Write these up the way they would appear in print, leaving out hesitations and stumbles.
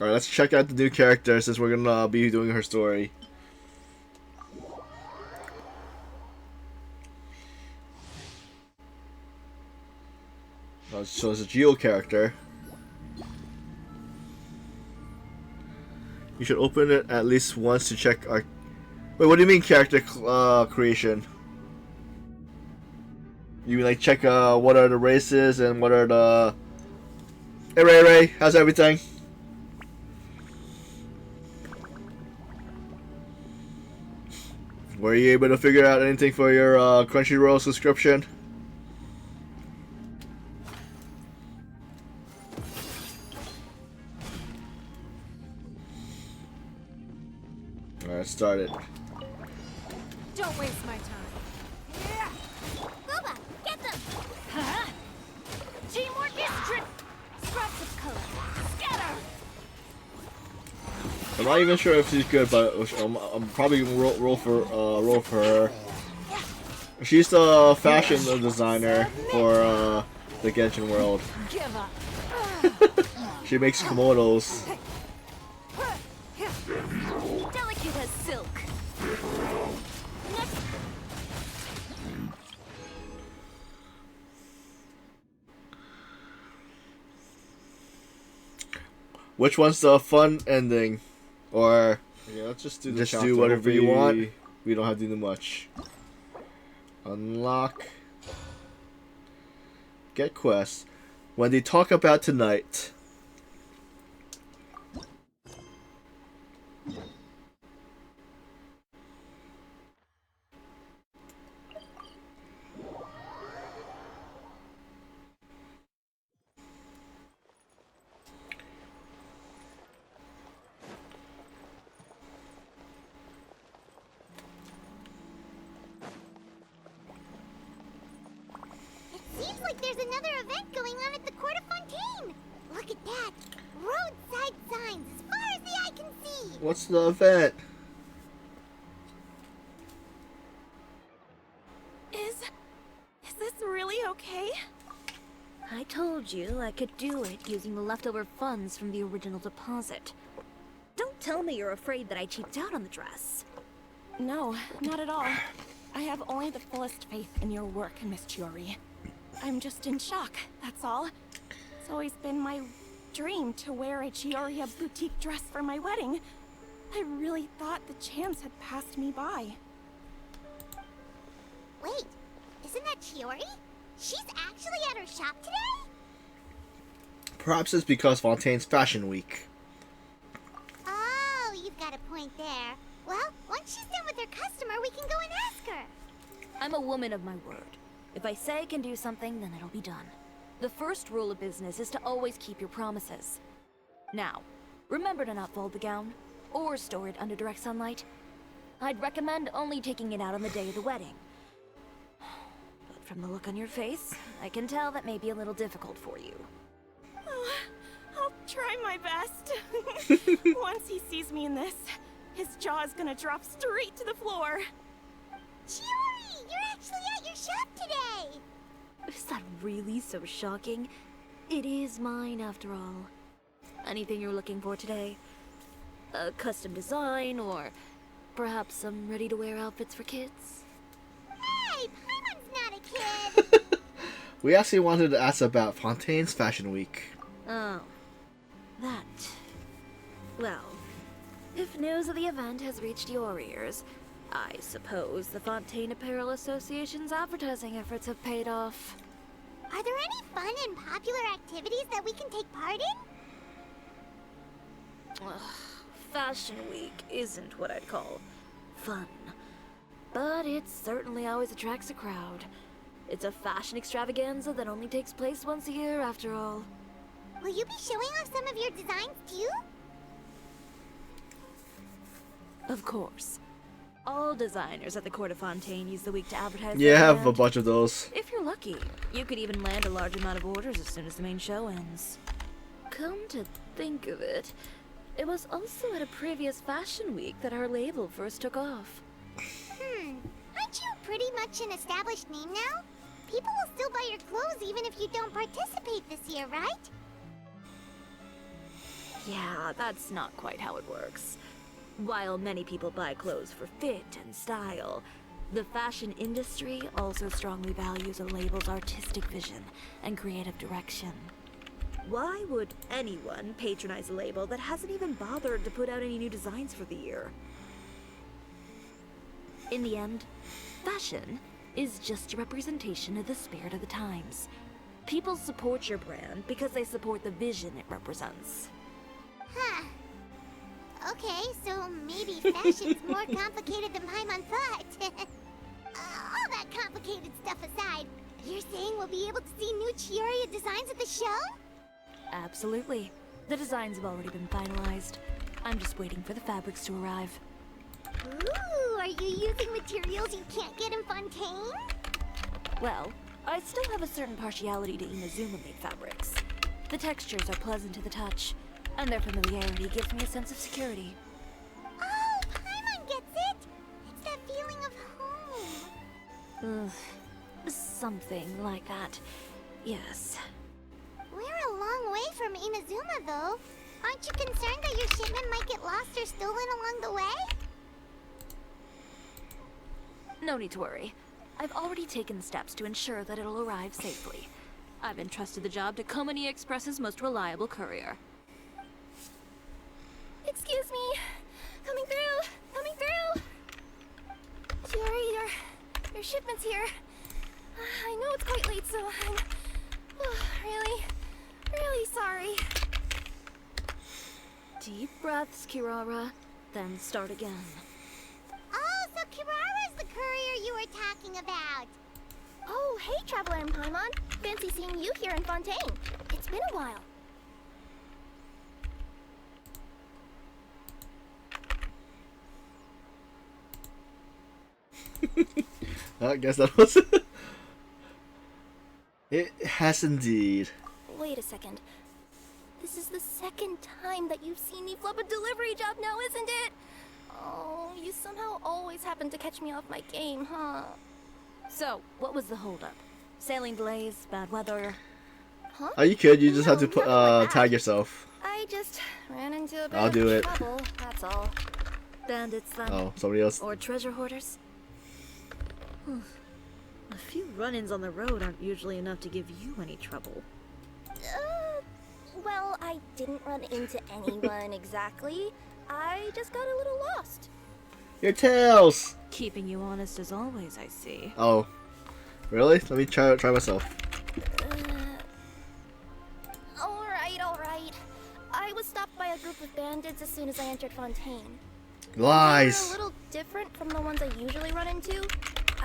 Alright, let's check out the new character since we're gonna be doing her story. So it's a Geo character. You should open it at least once to check our... Wait, what do you mean character creation? You like check what are the races and what are the... Hey Ray, how's everything? Were you able to figure out anything for your Crunchyroll subscription? Alright, start it. Don't waste my time. Yeah. Boba, get them! Huh? Teamwork is scraps of color. Scatter! I'm not even sure if she's good, but I'm probably gonna roll for her. She's the fashion designer for the Genshin world. Give up. She makes kimonos. Delicate as silk. Which one's the fun ending? Or Okay, let's just do the just chapter. do whatever you want? Hopefully- We don't have to do much. Unlock. Get quests. When they talk about tonight. Seems like there's another event going on at the Court of Fontaine. Look at that. Roadside signs as far as the eye can see. What's the event? Is this really okay? I told you I could do it using the leftover funds from the original deposit. Don't tell me you're afraid that I cheaped out on the dress. No, not at all. I have only the fullest faith in your work, Miss Chiori. I'm just in shock, that's all. It's always been my dream to wear a Chioria boutique dress for my wedding. I really thought the chance had passed me by. Wait, isn't that Chiori? She's actually at her shop today? Perhaps it's because Fontaine's Fashion Week. Oh, you've got a point there. Well, once she's done with her customer, we can go and ask her. I'm a woman of my word. If I say I can do something, then it'll be done. The first rule of business is to always keep your promises. Now, remember to not fold the gown, or store it under direct sunlight. I'd recommend only taking it out on the day of the wedding. But from the look on your face, I can tell that may be a little difficult for you. Oh, I'll try my best. Once he sees me in this, his jaw is gonna drop straight to the floor. Chiori, you're actually at your shop today. Is that really so shocking? It is mine, after all. Anything you're looking for today? A custom design, or perhaps some ready-to-wear outfits for kids? Hey, Paimon's not a kid. We actually wanted to ask about Fontaine's Fashion Week. Oh, that. Well, if news of the event has reached your ears, I suppose the Fontaine Apparel Association's advertising efforts have paid off. Are there any fun and popular activities that we can take part in? Ugh, Fashion Week isn't what I'd call fun. But it certainly always attracts a crowd. It's a fashion extravaganza that only takes place once a year, after all. Will you be showing off some of your designs too? Of course. All designers at the Court of Fontaine use the week to advertise Yeah, I their have a brand. bunch of those. If you're lucky, you could even land a large amount of orders as soon as the main show ends. Come to think of it, it was also at a previous fashion week that our label first took off. Aren't you pretty much an established name now? People will still buy your clothes even if you don't participate this year, right? Yeah, that's not quite how it works. While many people buy clothes for fit and style, the fashion industry also strongly values a label's artistic vision and creative direction. Why would anyone patronize a label that hasn't even bothered to put out any new designs for the year? In the end, fashion is just a representation of the spirit of the times. People support your brand because they support the vision it represents. Huh. Okay, so maybe fashion's more complicated than Paimon thought. All that complicated stuff aside, you're saying we'll be able to see new Chiori designs at the show? Absolutely. The designs have already been finalized. I'm just waiting for the fabrics to arrive. Ooh, are you using materials you can't get in Fontaine? Well, I still have a certain partiality to Inazuma-made fabrics. The textures are pleasant to the touch, and their familiarity gives me a sense of security. Oh, Paimon gets it! It's that feeling of home. Ugh, something like that. Yes. We're a long way from Inazuma, though. Aren't you concerned that your shipment might get lost or stolen along the way? No need to worry. I've already taken steps to ensure that it'll arrive safely. I've entrusted the job to Komani Express's most reliable courier. Excuse me. Coming through. Coming through. Chiori, your shipment's here. I know it's quite late, so I'm really sorry. Deep breaths, Kirara, then start again. Oh, so Kirara's the courier you were talking about. Oh, hey, Traveler and Paimon. Fancy seeing you here in Fontaine. It's been a while. I guess that was it. Has indeed. Wait a second. This is the second time that you've seen me flub a delivery job now, isn't it? Oh, you somehow always happen to catch me off my game, huh? So, what was the holdup? Sailing delays, bad weather? Huh? Oh, you could. You just have to No, put nothing like that. tag yourself. I just ran into a bit I'll of do it. trouble, that's all. Bandits, then? Oh, somebody else. Or treasure hoarders? A few run-ins on the road aren't usually enough to give you any trouble. Well, I didn't run into anyone exactly. I just got a little lost. Your tails. Keeping you honest as always, I see. Oh, really? Let me try myself. Alright. I was stopped by a group of bandits as soon as I entered Fontaine. They were a Lies. little different from the ones I usually run into.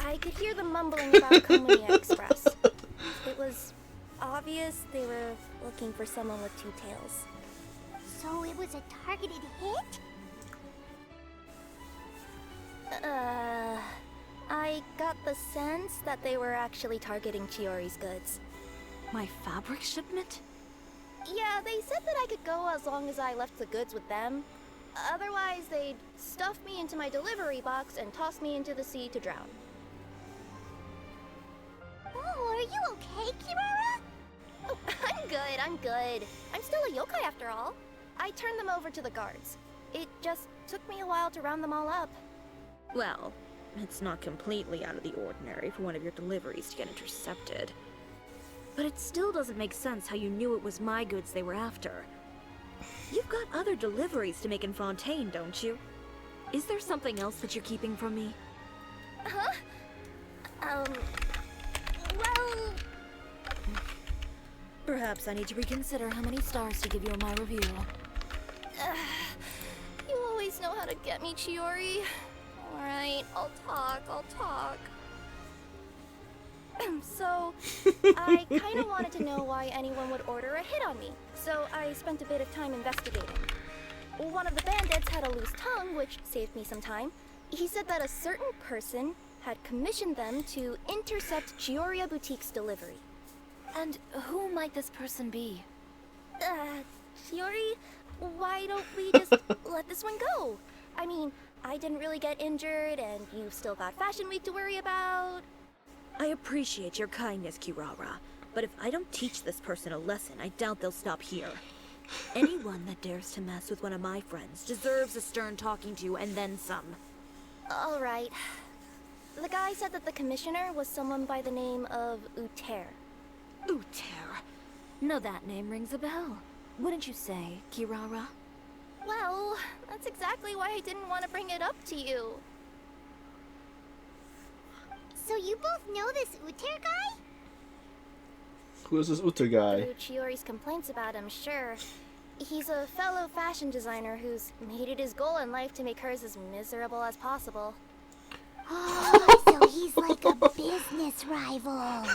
I could hear them mumbling about Komani Express. It was obvious they were looking for someone with two tails. So it was a targeted hit? I got the sense that they were actually targeting Chiori's goods. My fabric shipment? Yeah, they said that I could go as long as I left the goods with them. Otherwise, they'd stuff me into my delivery box and toss me into the sea to drown. Oh, are you okay, Kirara? Oh, I'm good. I'm still a yokai after all. I turned them over to the guards. It just took me a while to round them all up. Well, it's not completely out of the ordinary for one of your deliveries to get intercepted. But it still doesn't make sense how you knew it was my goods they were after. You've got other deliveries to make in Fontaine, don't you? Is there something else that you're keeping from me? Huh? Well... Perhaps I need to reconsider how many stars to give you in my review. You always know how to get me, Chiori. Alright, I'll talk. So, I kind of wanted to know why anyone would order a hit on me, so I spent a bit of time investigating. One of the bandits had a loose tongue, which saved me some time. He said that a certain person had commissioned them to intercept Chioria Boutique's delivery. And who might this person be? Chiori, why don't we just let this one go? I mean, I didn't really get injured, and you've still got Fashion Week to worry about. I appreciate your kindness, Kirara, but if I don't teach this person a lesson, I doubt they'll stop here. Anyone that dares to mess with one of my friends deserves a stern talking to and then some. All right. The guy said that the commissioner was someone by the name of Uter. Uter. No, that name rings a bell. Wouldn't you say, Kirara? Well, that's exactly why I didn't want to bring it up to you. So you both know this Uter guy? Who is this Uta guy? Through Chiori's complaints about him, sure. He's a fellow fashion designer who's made it his goal in life to make hers as miserable as possible. Oh, so he's like a business rival.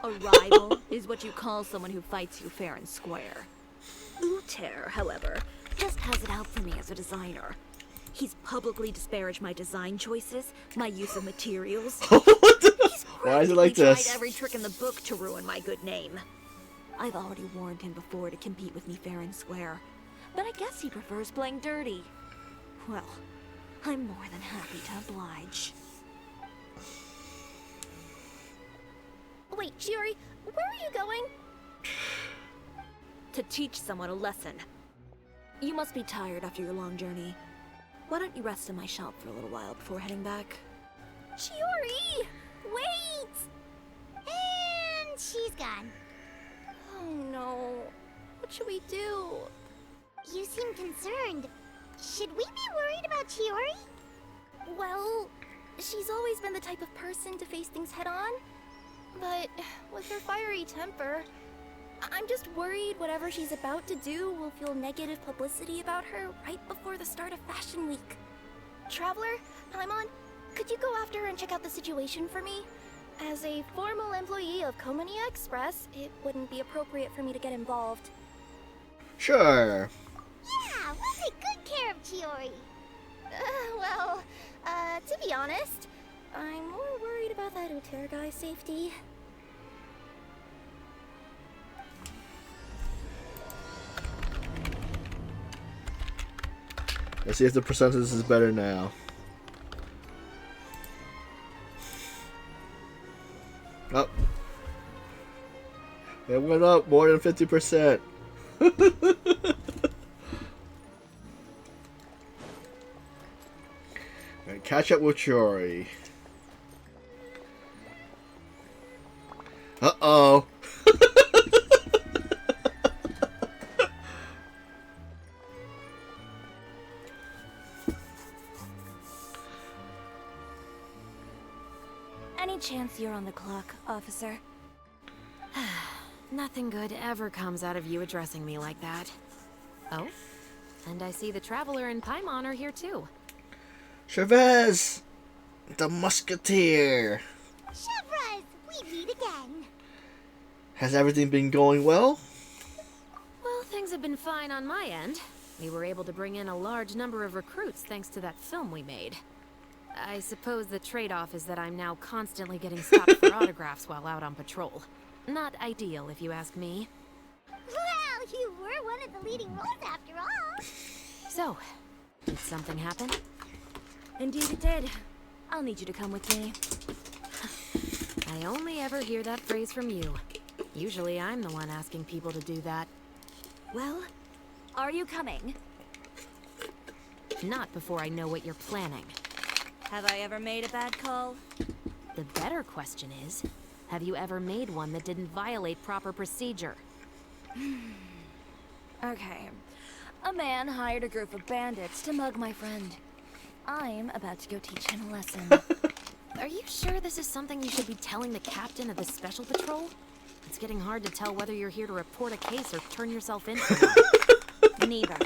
A rival is what you call someone who fights you fair and square. Uter, however, just has it out for me as a designer. He's publicly disparaged my design choices, my use of materials. What the? He's Why is it like practically this? tried every trick in the book to ruin my good name. I've already warned him before to compete with me fair and square, but I guess he prefers playing dirty. Well, I'm more than happy to oblige. Wait, Chiori, where are you going? To teach someone a lesson. You must be tired after your long journey. Why don't you rest in my shop for a little while before heading back? Chiori! Wait! And she's gone. Oh no. What should we do? You seem concerned. Should we be worried about Chiori? Well, she's always been the type of person to face things head on. But with her fiery temper, I'm just worried whatever she's about to do will feel negative publicity about her right before the start of Fashion Week. Traveler, Paimon, could you go after her and check out the situation for me? As a formal employee of Komonia Express, it wouldn't be appropriate for me to get involved. Sure. Yeah, we'll take good care of Chiori. To be honest, I'm more worried about that Uter guy's safety. Let's see if the percentage is better now. Oh. It went up more than 50%. Alright, catch up with Chiori. Uh-oh. Any chance you're on the clock, officer? Nothing good ever comes out of you addressing me like that. Oh? And I see the Traveler and Paimon are here too. Chavez! The Musketeer! Chevraz, we meet again. Has everything been going well? Well, things have been fine on my end. We were able to bring in a large number of recruits thanks to that film we made. I suppose the trade-off is that I'm now constantly getting stopped for autographs while out on patrol. Not ideal, if you ask me. Well, you were one of the leading roles after all. So, did something happen? Indeed it did. I'll need you to come with me. I only ever hear that phrase from you. Usually I'm the one asking people to do that. Well, are you coming? Not before I know what you're planning. Have I ever made a bad call? The better question is, have you ever made one that didn't violate proper procedure? Okay. A man hired a group of bandits to mug my friend. I'm about to go teach him a lesson. Are you sure this is something you should be telling the captain of the special patrol? It's getting hard to tell whether you're here to report a case or turn yourself in for one. Neither.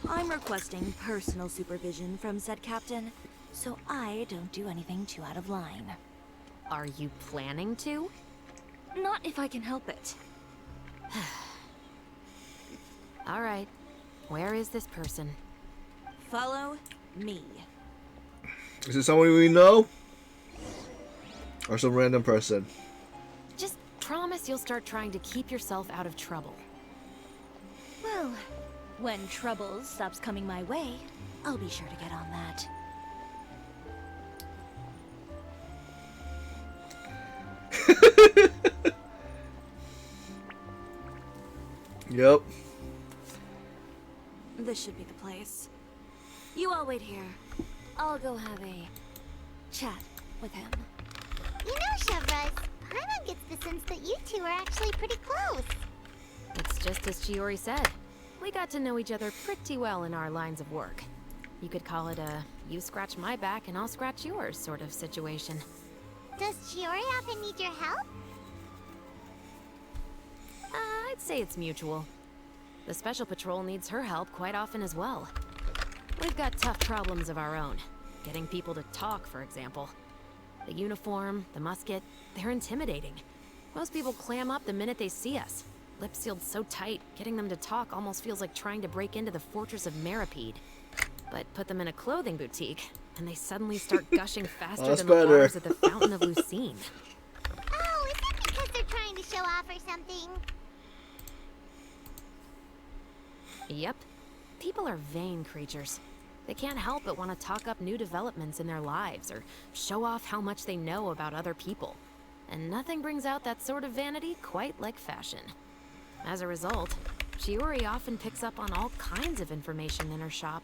I'm requesting personal supervision from said captain, so I don't do anything too out of line. Are you planning to? Not if I can help it. All right. Where is this person? Follow me. Is it someone we know? Or some random person? Just promise you'll start trying to keep yourself out of trouble. Well, when trouble stops coming my way, I'll be sure to get on that. Yep. This should be the place. You all wait here. I'll go have a chat with him. You know, Chevraz, Paimon gets the sense that you two are actually pretty close. It's just as Chiori said. We got to know each other pretty well in our lines of work. You could call it a you scratch my back and I'll scratch yours sort of situation. Does Chiori often need your help? I'd say it's mutual. The Special Patrol needs her help quite often as well. We've got tough problems of our own. Getting people to talk, for example. The uniform, the musket, they're intimidating. Most people clam up the minute they see us. Lips sealed so tight, getting them to talk almost feels like trying to break into the fortress of Meripede. But put them in a clothing boutique, and they suddenly start gushing faster than the waters at the Fountain of Lucine. Oh, is that because they're trying to show off or something? Yep. People are vain creatures. They can't help but want to talk up new developments in their lives or show off how much they know about other people. And nothing brings out that sort of vanity quite like fashion. As a result, Chiori often picks up on all kinds of information in her shop.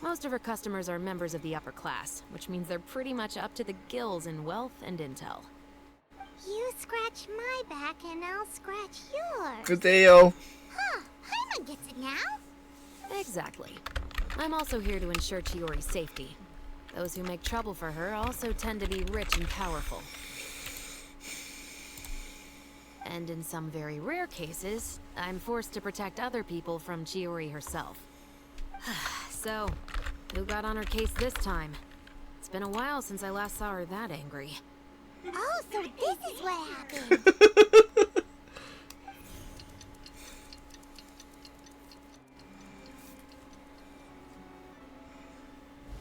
Most of her customers are members of the upper class, which means they're pretty much up to the gills in wealth and intel. You scratch my back and I'll scratch yours. Good day-o. Huh, Paimon gets it now? Exactly. I'm also here to ensure Chiori's safety. Those who make trouble for her also tend to be rich and powerful. And in some very rare cases, I'm forced to protect other people from Chiori herself. So, who got on her case this time? It's been a while since I last saw her that angry. Oh, so this is what happened.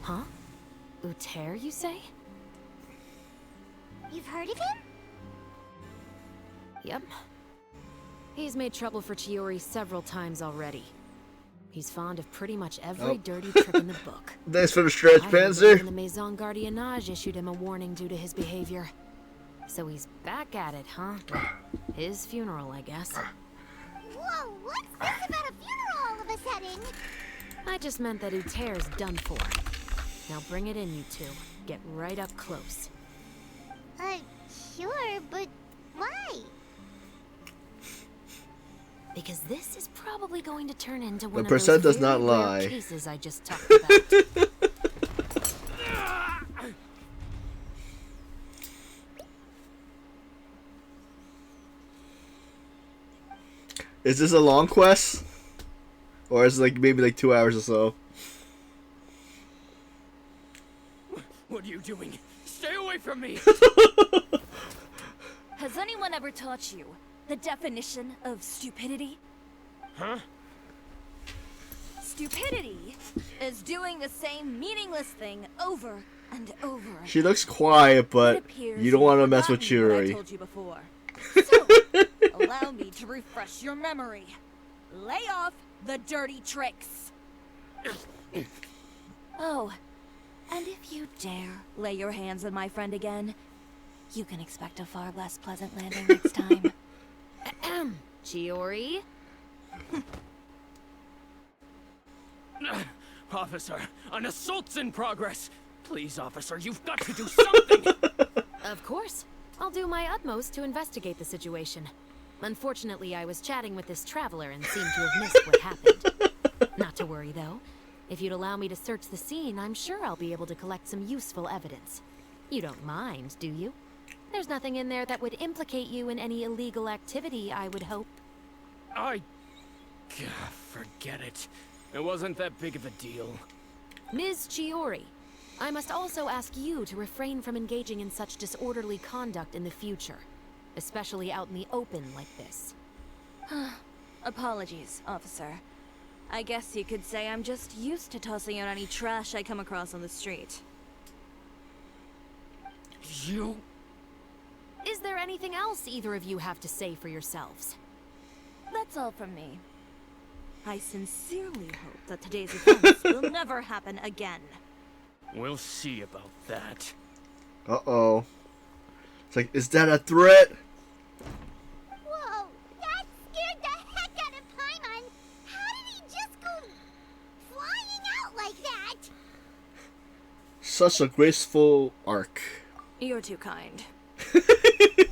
Huh? Uter, you say? You've heard of him? Yep. He's made trouble for Chiori several times already. He's fond of pretty much every dirty trick in the book. Thanks for the stretch, I heard that Panzer. even the Maison Gardiennage issued him a warning due to his behavior. So he's back at it, huh? His funeral, I guess. Whoa, what's this about a funeral all of a sudden? I just meant that Uter's done for. Now bring it in, you two. Get right up close. Sure, but why? Because this is probably going to turn into one The of percent those does not very rare lie. cases I just talked about. Is this a long quest? Or is it like maybe like 2 hours or so? What are you doing? Stay away from me! Has anyone ever taught you the definition of stupidity? Huh? Stupidity is doing the same meaningless thing over and over. She looks quiet, but It appears you don't want to you've mess with forgotten what I Chiori. told you before. So, allow me to refresh your memory. Lay off the dirty tricks. Oh, and if you dare lay your hands on my friend again, you can expect a far less pleasant landing next time. Chiori? Officer, an assault's in progress! Please, officer, you've got to do something! Of course. I'll do my utmost to investigate the situation. Unfortunately, I was chatting with this traveler and seemed to have missed what happened. Not to worry, though. If you'd allow me to search the scene, I'm sure I'll be able to collect some useful evidence. You don't mind, do you? There's nothing in there that would implicate you in any illegal activity, I would hope. Gah, forget it. It wasn't that big of a deal. Ms. Chiori, I must also ask you to refrain from engaging in such disorderly conduct in the future, especially out in the open like this. Apologies, officer. I guess you could say I'm just used to tossing out any trash I come across on the street. You... Is there anything else either of you have to say for yourselves? That's all from me. I sincerely hope that today's events will never happen again. We'll see about that. Uh-oh. It's like, is that a threat? Whoa, that scared the heck out of Paimon. How did he just go... Such a graceful arc. You're too kind.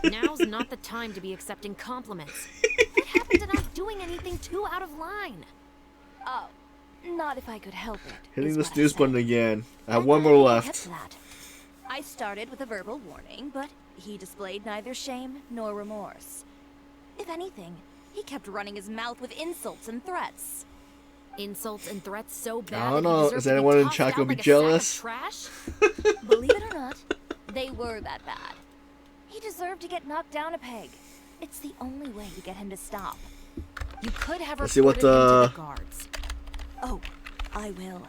Now's not the time to be accepting compliments. What happened to not doing anything too out of line? Oh, not if I could help it. Hitting is the what I snooze said. button again. I have And one I more kept left. to that. I started with a verbal warning, but he displayed neither shame nor remorse. If anything, he kept running his mouth with insults and threats. Insults and threats so bad. I don't that he know. deserved Is to be anyone in tossed chat out gonna be like a sack of jealous? trash? Believe it or not, they were that bad. He deserved to get knocked down a peg. It's the only way to get him to stop. You could have Let's see what reported him to the- the guards. Oh, I will.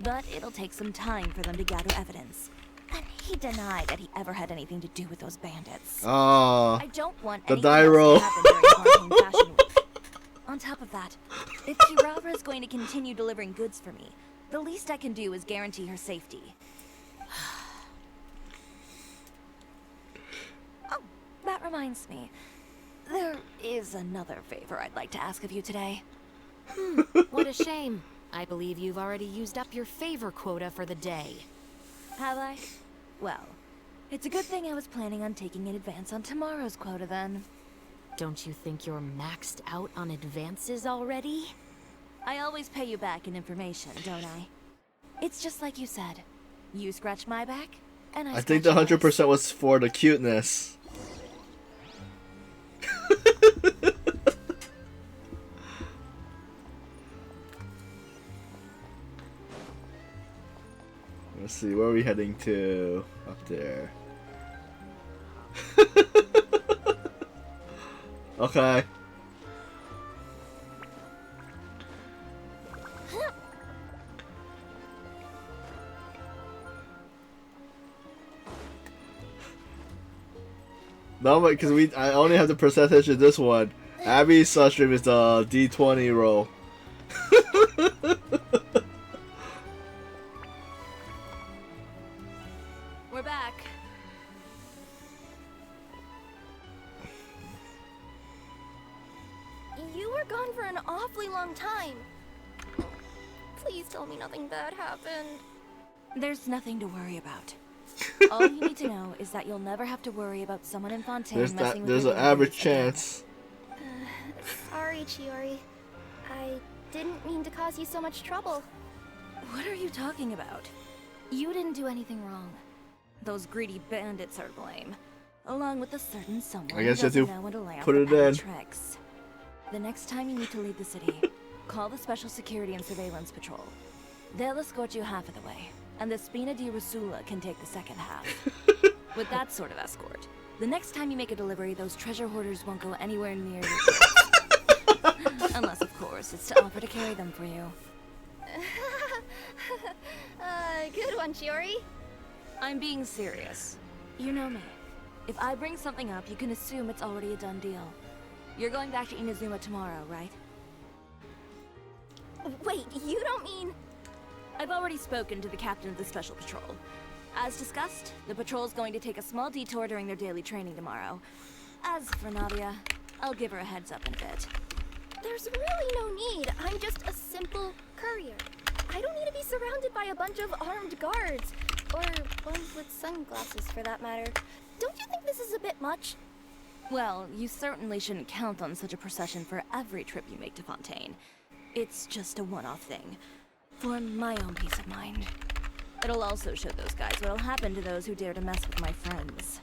But it'll take some time for them to gather evidence. And he denied that he ever had anything to do with those bandits. Ah, I don't want the anything die else roll. to happen during Quarantine Fashion Week. On top of that, if Kirara is going to continue delivering goods for me, the least I can do is guarantee her safety. Oh, that reminds me. There is another favor I'd like to ask of you today. What a shame. I believe you've already used up your favor quota for the day. Have I? Well, it's a good thing I was planning on taking an advance on tomorrow's quota then. Don't you think you're maxed out on advances already? I always pay you back in information, don't I? It's just like you said. You scratch my back, and I I think the scratch yours. 100% was for the cuteness. Let's see, where are we heading to? Up there. Okay. No, but because I only have the percentage of this one. Abby's stream is the D20 roll. We're back. You were gone for an awfully long time. Please tell me nothing bad happened. There's nothing to worry about. All you need to know is that you'll never have to worry about someone in Fontaine messing with There's your an average deliveries again. chance. Sorry, Chiori. I didn't mean to cause you so much trouble. What are you talking about? You didn't do anything wrong. Those greedy bandits are to blame, along with a certain someone I guess who you have to doesn't know when to lay off put the it petty in. tricks. The next time you need to leave the city, call the Special Security and Surveillance Patrol. They'll escort you half of the way, and the Spina di Rusula can take the second half. With that sort of escort, the next time you make a delivery, those treasure hoarders won't go anywhere near you. Unless, of course, it's to offer to carry them for you. Good one, Chiori. I'm being serious. You know me. If I bring something up, you can assume it's already a done deal. You're going back to Inazuma tomorrow, right? Wait, you don't mean... I've already spoken to the captain of the Special Patrol. As discussed, the patrol's going to take a small detour during their daily training tomorrow. As for Nadia, I'll give her a heads up in a bit. There's really no need. I'm just a simple courier. I don't need to be surrounded by a bunch of armed guards. Or ones with sunglasses, for that matter. Don't you think this is a bit much? Well, you certainly shouldn't count on such a procession for every trip you make to Fontaine. It's just a one-off thing. For my own peace of mind. It'll also show those guys what'll happen to those who dare to mess with my friends.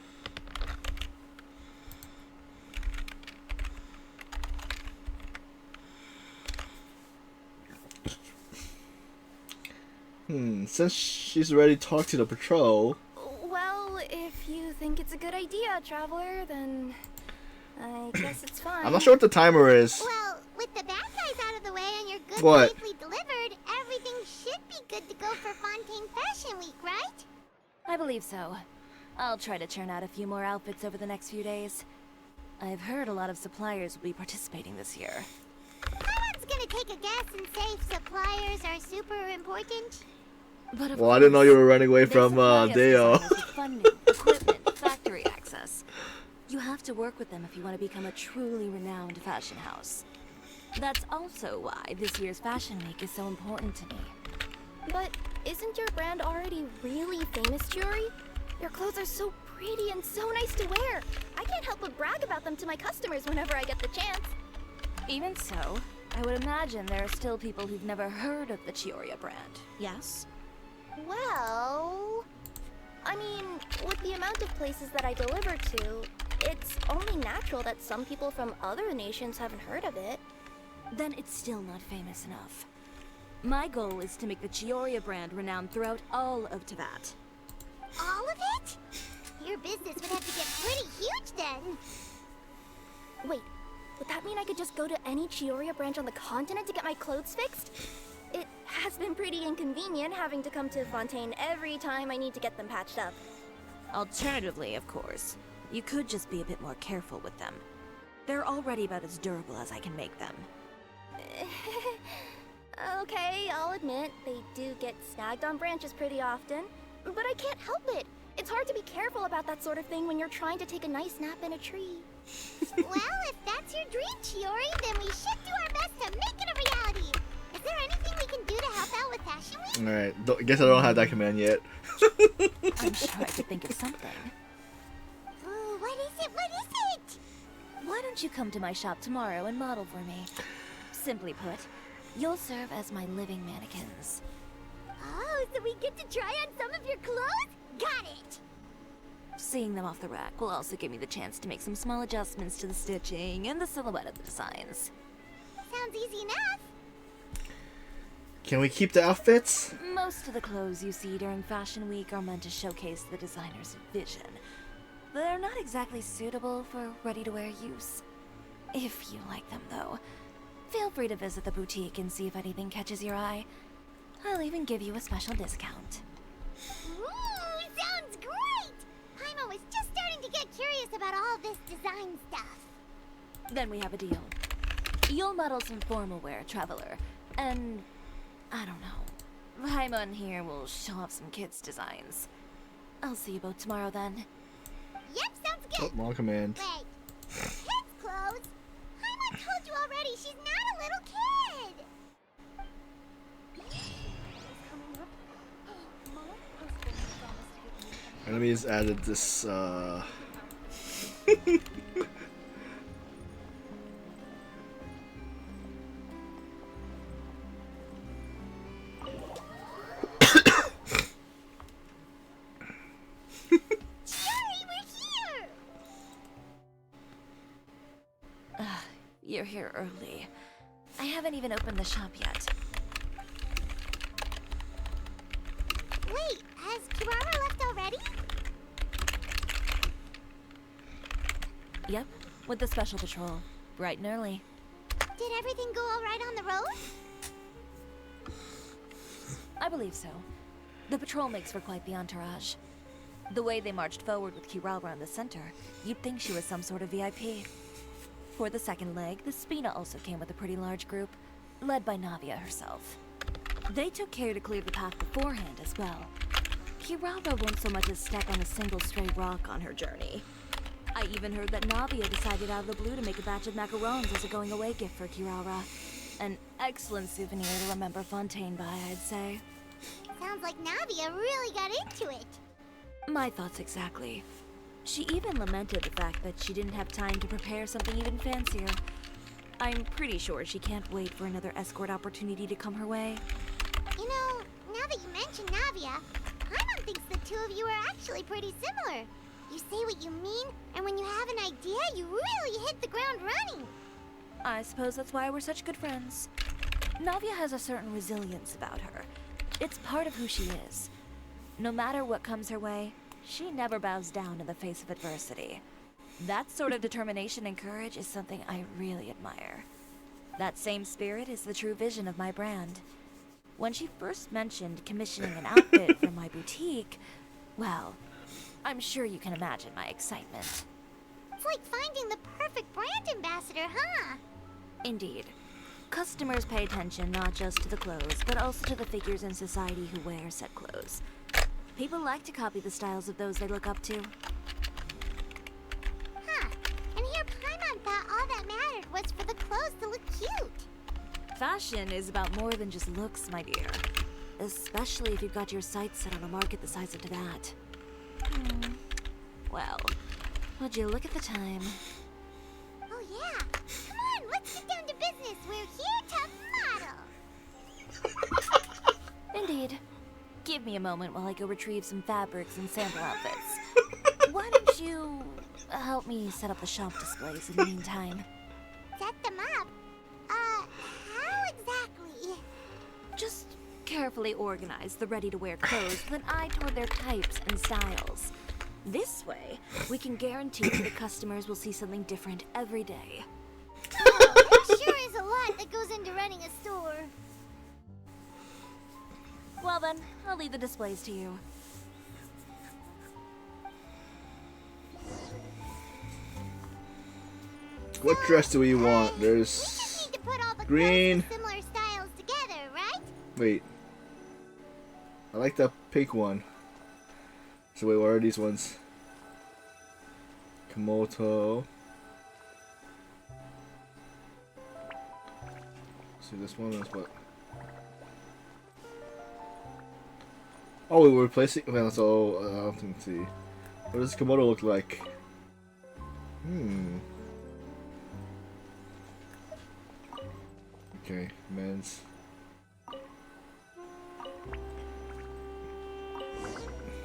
Since she's already talked to the patrol, Well, if you think it's a good idea, Traveler, then I guess it's fine. I'm not sure what the timer is. Well, with the bad guys out of the way and your goods What? safely delivered, everything should be good to go for Fontaine Fashion Week, right? I believe so. I'll try to churn out a few more outfits over the next few days. I've heard a lot of suppliers will be participating this year. Someone's gonna take a guess and say suppliers are super important. But of Well, I didn't know course, you were running away they from supply us Deo. designers with funding, equipment, factory access. You have to work with them if you want to become a truly renowned fashion house. That's also why this year's Fashion Week is so important to me. But Isn't your brand already really famous, Chiori? Your clothes are so pretty and so nice to wear. I can't help but brag about them to my customers whenever I get the chance. Even so, I would imagine there are still people who've never heard of the Cisoria brand, yes? Well, I mean, with the amount of places that I deliver to, it's only natural that some people from other nations haven't heard of it. Then it's still not famous enough. My goal is to make the Cisoria brand renowned throughout all of Teyvat. All of it? Your business would have to get pretty huge then. Wait, would that mean I could just go to any Cisoria branch on the continent to get my clothes fixed? It has been pretty inconvenient having to come to Fontaine every time I need to get them patched up. Alternatively, of course, you could just be a bit more careful with them. They're already about as durable as I can make them. Okay, I'll admit, they do get snagged on branches pretty often, but I can't help it. It's hard to be careful about that sort of thing when you're trying to take a nice nap in a tree. Well, if that's your dream, Chiori, then we should do our best to make it a reality. Is there anything we can do to help out with Fashion Week? Alright, guess I don't have that command yet. I'm sure I could think of something. Ooh, what is it? What is it? Why don't you come to my shop tomorrow and model for me? Simply put, you'll serve as my living mannequins. Oh, so we get to try on some of your clothes? Got it! Seeing them off the rack will also give me the chance to make some small adjustments to the stitching and the silhouette of the designs. Sounds easy enough. Can we keep the outfits? Most of the clothes you see during Fashion Week are meant to showcase the designer's vision. They're not exactly suitable for ready-to-wear use. If you like them, though, feel free to visit the boutique and see if anything catches your eye. I'll even give you a special discount. Ooh, sounds great! Paimon was just starting to get curious about all this design stuff. Then we have a deal. You'll model some formal wear, Traveler, and I don't know. Paimon here will show off some kids' designs. I'll see you both tomorrow then. Yep, sounds Oh, good. wrong command. Wait, kids' clothes? Paimon told you already she's not a little kid. Let me just added this, You're here early. I haven't even opened the shop yet. Wait, has Kirara left already? Yep, with the special patrol. Bright and early. Did everything go all right on the road? I believe so. The patrol makes for quite the entourage. The way they marched forward with Kirara in the center, you'd think she was some sort of VIP. For the second leg, the Spina also came with a pretty large group, led by Navia herself. They took care to clear the path beforehand as well. Kirara won't so much as step on a single stray rock on her journey. I even heard that Navia decided out of the blue to make a batch of macarons as a going-away gift for Kirara. An excellent souvenir to remember Fontaine by, I'd say. Sounds like Navia really got into it. My thoughts exactly. She even lamented the fact that she didn't have time to prepare something even fancier. I'm pretty sure she can't wait for another escort opportunity to come her way. You know, now that you mention Navia, Paimon thinks the two of you are actually pretty similar. You say what you mean, and when you have an idea, you really hit the ground running. I suppose that's why we're such good friends. Navia has a certain resilience about her. It's part of who she is. No matter what comes her way, she never bows down in the face of adversity. That sort of determination and courage is something I really admire. That same spirit is the true vision of my brand. When she first mentioned commissioning an outfit for my boutique, well, I'm sure you can imagine my excitement. It's like finding the perfect brand ambassador, huh? Indeed. Customers pay attention not just to the clothes, but also to the figures in society who wear said clothes. People like to copy the styles of those they look up to. Huh. And here Paimon thought all that mattered was for the clothes to look cute. Fashion is about more than just looks, my dear. especially if you've got your sights set on a market the size of that. Well, would you look at the time? Oh yeah! Come on, let's get down to business. We're here to model. Indeed. Give me a moment while I go retrieve some fabrics and sample outfits. Why don't you help me set up the shop displays in the meantime? Set them up? How exactly? Just carefully organize the ready-to-wear clothes, then eye toward their types and styles. This way, we can guarantee that the customers will see something different every day. Oh, there sure is a lot that goes into running a store. Well then, I'll leave the displays to you. What dress do we want? We There's just need to put all the green. clothes with similar styles together, right? Wait. I like the pink one. So wait, what are these ones? Komoto. See, this one is what? Oh, we're replacing. Well, so I don't think. See, what does Komoto look like? Okay, men's.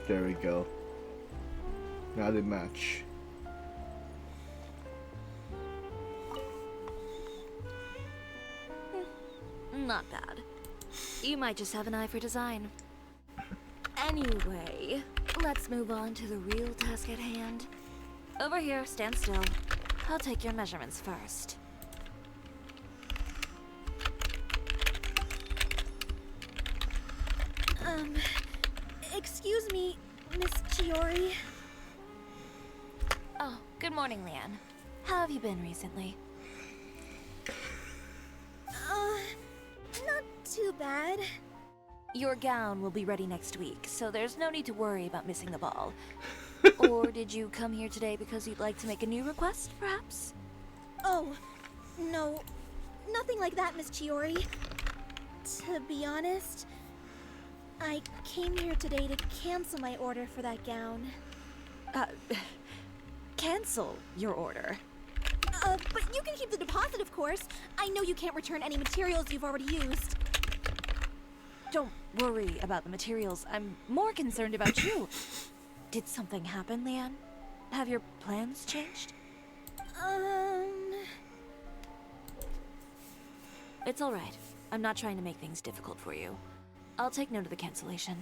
There we go. Now they match. Not bad. You might just have an eye for design. Anyway, let's move on to the real task at hand. Over here, stand still. I'll take your measurements first. Excuse me, Miss Chiori. Oh, good morning, Leanne. How have you been recently? Not too bad. Your gown will be ready next week, so there's no need to worry about missing the ball. Or did you come here today because you'd like to make a new request, perhaps? Oh, no. Nothing like that, Miss Chiori. To be honest, I came here today to cancel my order for that gown. Cancel your order. But you can keep the deposit, of course. I know you can't return any materials you've already used. Don't worry about the materials. I'm more concerned about you. Did something happen, Leanne? Have your plans changed? It's alright. I'm not trying to make things difficult for you. I'll take note of the cancellation.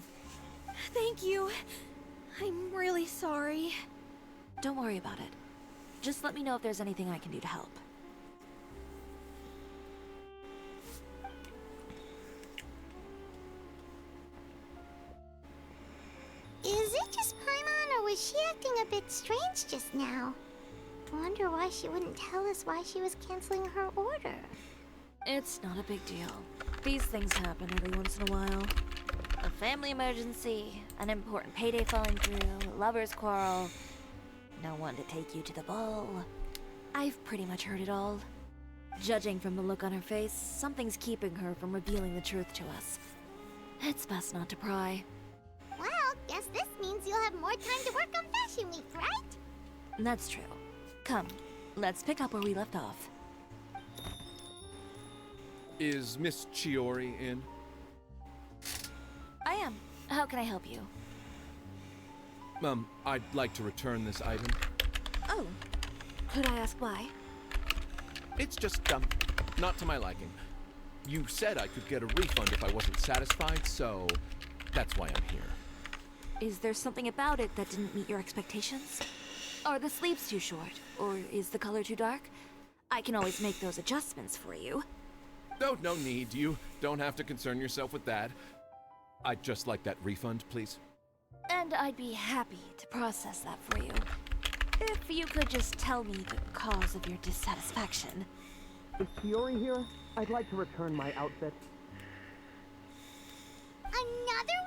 Thank you. I'm really sorry. Don't worry about it. Just let me know if there's anything I can do to help. Is it just Paimon, or was she acting a bit strange just now? Wonder why she wouldn't tell us why she was canceling her order. It's not a big deal. These things happen every once in a while. A family emergency, an important payday falling through, a lover's quarrel, no one to take you to the ball. I've pretty much heard it all. Judging from the look on her face, something's keeping her from revealing the truth to us. It's best not to pry. Well, guess this means you'll have more time to work on Fashion Week, right? That's true. Come, let's pick up where we left off. Is Miss Chiori in? I am. How can I help you? I'd like to return this item. Oh, could I ask why? It's just, not to my liking. You said I could get a refund if I wasn't satisfied, so that's why I'm here. Is there something about it that didn't meet your expectations? Are the sleeves too short? Or is the color too dark? I can always make those adjustments for you. No need. You don't have to concern yourself with that. I'd just like that refund, please. And I'd be happy to process that for you. If you could just tell me the cause of your dissatisfaction. Is Chiori here? I'd like to return my outfit. Another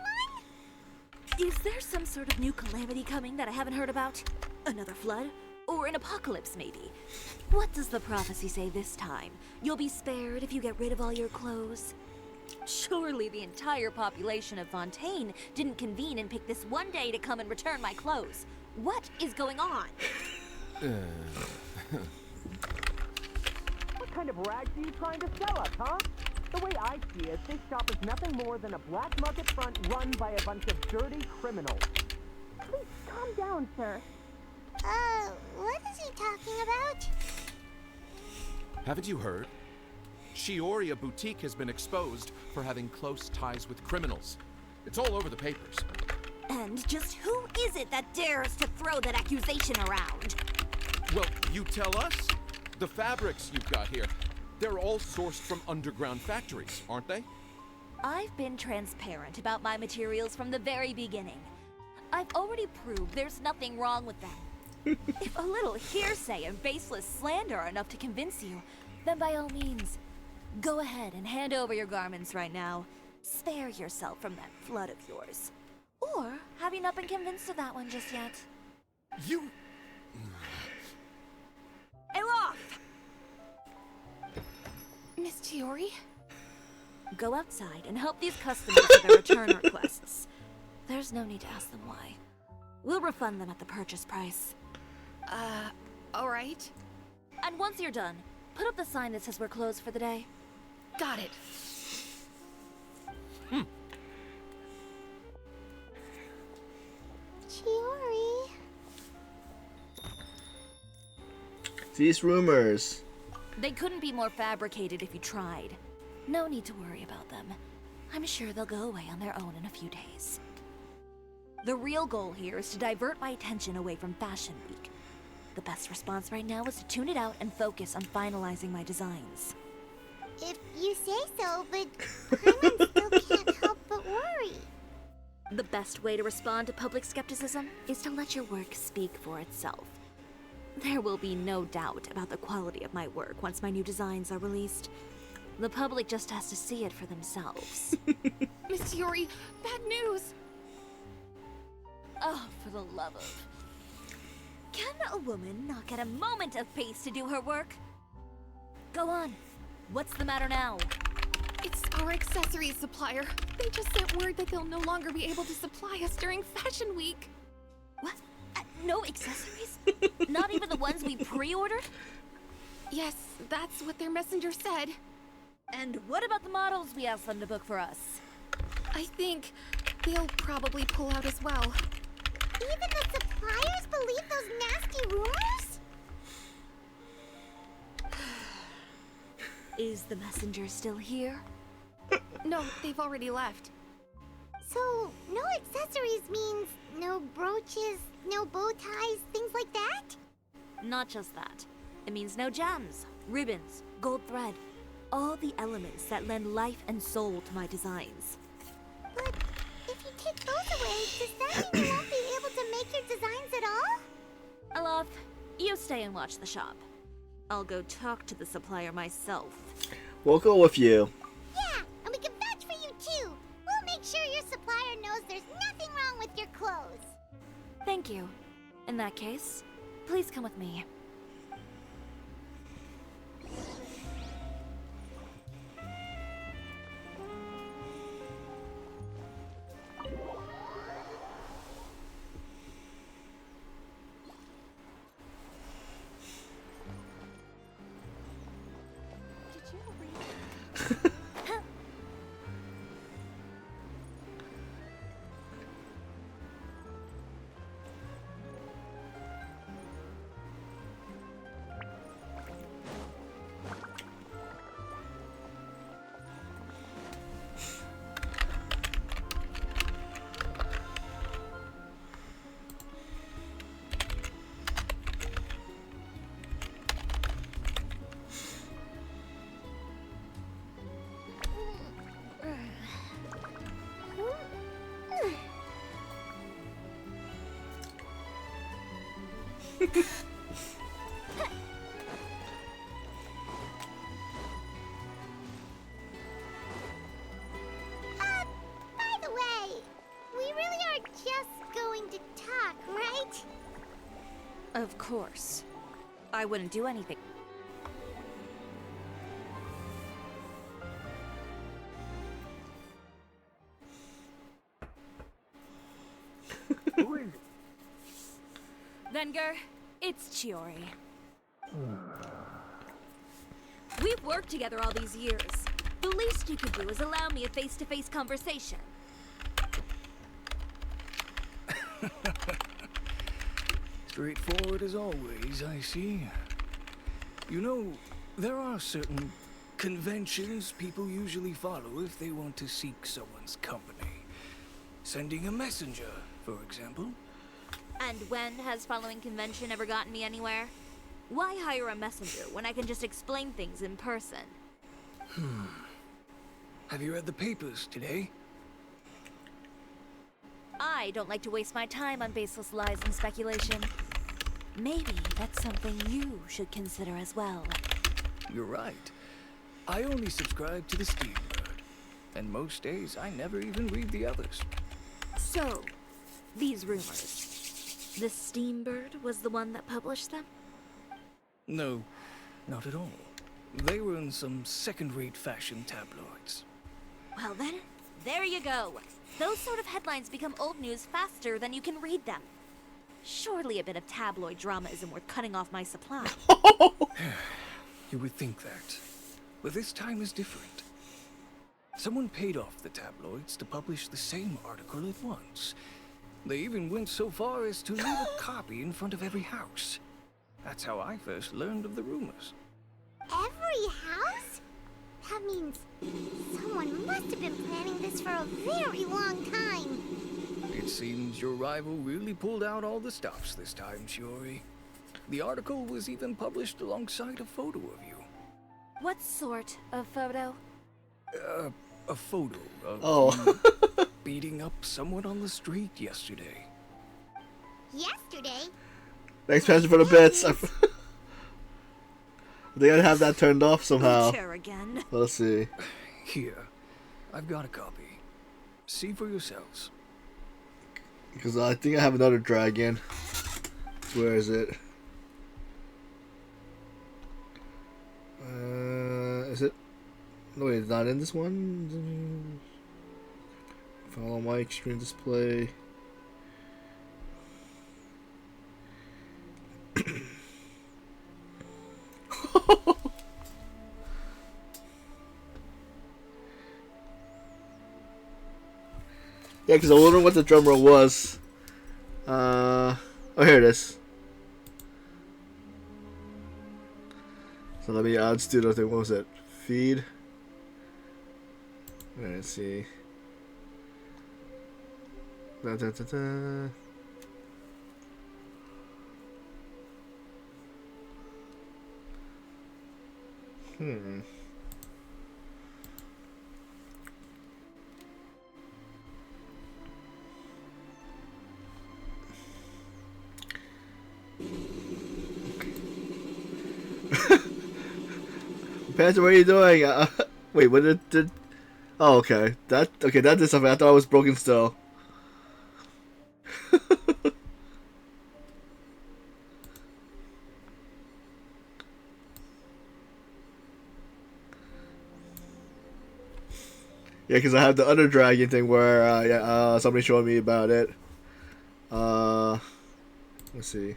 one? Is there some sort of new calamity coming that I haven't heard about? Another flood? Or an apocalypse, maybe? What does the prophecy say this time? You'll be spared if you get rid of all your clothes? Surely the entire population of Fontaine didn't convene and pick this one day to come and return my clothes. What is going on? What kind of rags are you trying to sell us, huh? The way I see it, this shop is nothing more than a black market front run by a bunch of dirty criminals. Please calm down, sir. What is he talking about? Haven't you heard? Chiori boutique has been exposed for having close ties with criminals. It's all over the papers. And just who is it that dares to throw that accusation around? Well, you tell us. The fabrics you've got here, they're all sourced from underground factories, aren't they? I've been transparent about my materials from the very beginning. I've already proved there's nothing wrong with them. If a little hearsay and baseless slander are enough to convince you, then by all means, go ahead and hand over your garments right now. Spare yourself from that flood of yours. Or have you not been convinced of that one just yet? You... Elof! Miss Chiori? Go outside and help these customers with their return requests. There's no need to ask them why. We'll refund them at the purchase price. Alright. And once you're done, put up the sign that says we're closed for the day. Got it. Chiori. These rumors. They couldn't be more fabricated if you tried. No need to worry about them. I'm sure they'll go away on their own in a few days. The real goal here is to divert my attention away from Fashion Week. The best response right now is to tune it out and focus on finalizing my designs. If you say so, but Paimon still can't help but worry. The best way to respond to public skepticism is to let your work speak for itself. There will be no doubt about the quality of my work once my new designs are released. The public just has to see it for themselves. Miss Chiori, bad news! Oh, for the love of... Can a woman not get a moment of peace to do her work? Go on. What's the matter now? It's our accessories supplier. They just sent word that they'll no longer be able to supply us during Fashion Week. What? No accessories? Not even the ones we pre-ordered? Yes, that's what their messenger said. And what about the models we asked them to book for us? I think they'll probably pull out as well. Even the suppliers believe those nasty rumors? Is the messenger still here? No, they've already left. So, no accessories means no brooches, no bow ties, things like that? Not just that. It means no gems, ribbons, gold thread. All the elements that lend life and soul to my designs. But if you take those away, does that mean you won't be able to make your designs at all? Alof, you stay and watch the shop. I'll go talk to the supplier myself. We'll go with you. Yeah, and we can vouch for you too. We'll make sure your supplier knows there's nothing wrong with your clothes. Thank you. In that case, please come with me. By the way, we really are just going to talk, right? Of course. I wouldn't do anything. Who is it? Venger, it's Chiori. We've worked together all these years. The least you could do is allow me a face-to-face conversation. Straightforward as always, I see. You know, there are certain conventions people usually follow if they want to seek someone's company. Sending a messenger, for example. And when has following convention ever gotten me anywhere? Why hire a messenger when I can just explain things in person? Have you read the papers today? I don't like to waste my time on baseless lies and speculation. Maybe that's something you should consider as well. You're right. I only subscribe to the Steambird. And most days, I never even read the others. So, these rumors. The Steambird was the one that published them? No, not at all. They were in some second-rate fashion tabloids. Well then, there you go. Those sort of headlines become old news faster than you can read them. Surely a bit of tabloid drama isn't worth cutting off my supply. You would think that. But this time is different. Someone paid off the tabloids to publish the same article at once. They even went so far as to leave a copy in front of every house. That's how I first learned of the rumors. Every house? That means someone must have been planning this for a very long time. It seems your rival really pulled out all the stops this time, Chiori. The article was even published alongside a photo of you. What sort of photo? A photo of Oh. you beating up someone on the street yesterday. Yesterday? Thanks, Passion, for the bits. They gotta have that turned off somehow. Chair again. Let's see. Here, I've got a copy. See for yourselves. Because I think I have another dragon. Where is it? Is it? No, wait, it's not in this one. Follow my extreme display. Yeah, because I wonder what the drum roll was. Oh, here it is. So let me let's do the thing. What was it? Feed. Let's see. Da, da, da, da. Panther, what are you doing? Wait, what did? Oh, okay. That did something. I thought it was broken still. Yeah, because I have the other dragon thing where somebody showed me about it. Let's see.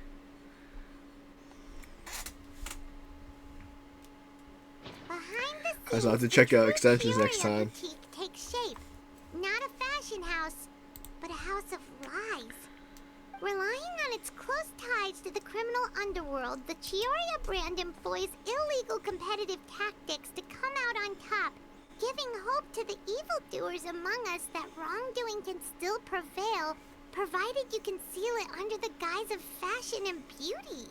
So I have to check out extensions next time. Take shape. Not a fashion house, but a house of lies. Relying on its close ties to the criminal underworld, the Cisoria brand employs illegal competitive tactics to come out on top, giving hope to the evildoers among us that wrongdoing can still prevail, provided you conceal it under the guise of fashion and beauty.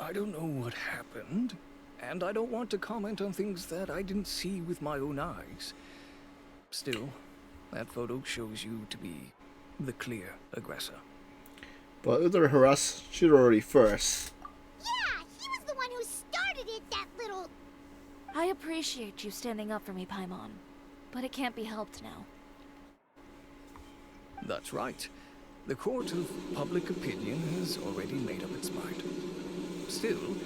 I don't know what happened, and I don't want to comment on things that I didn't see with my own eyes. Still, that photo shows you to be the clear aggressor. But either harass Chiori first. Yeah, he was the one who started it, that little... I appreciate you standing up for me, Paimon, but it can't be helped now. That's right. The court of public opinion has already made up its mind. Still,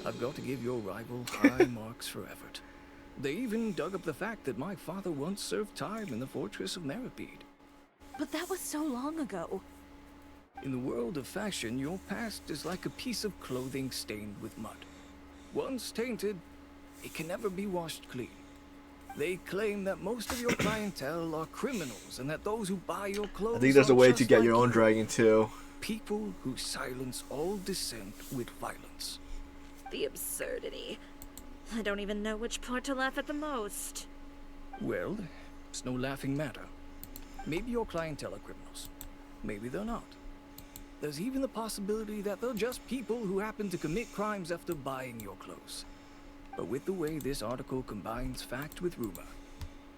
I've got to give your rival high marks for effort. They even dug up the fact that my father once served time in the fortress of Meripede. But that was so long ago. In the world of fashion, your past is like a piece of clothing stained with mud. Once tainted, it can never be washed clean. They claim that most of your clientele are criminals and that those who buy your clothes I think there's a are way just to get like your own you. dragon too. People who silence all dissent with violence. The absurdity. I don't even know which part to laugh at the most. Well, it's no laughing matter. Maybe your clientele are criminals. Maybe they're not. There's even the possibility that they're just people who happen to commit crimes after buying your clothes. But with the way this article combines fact with rumor,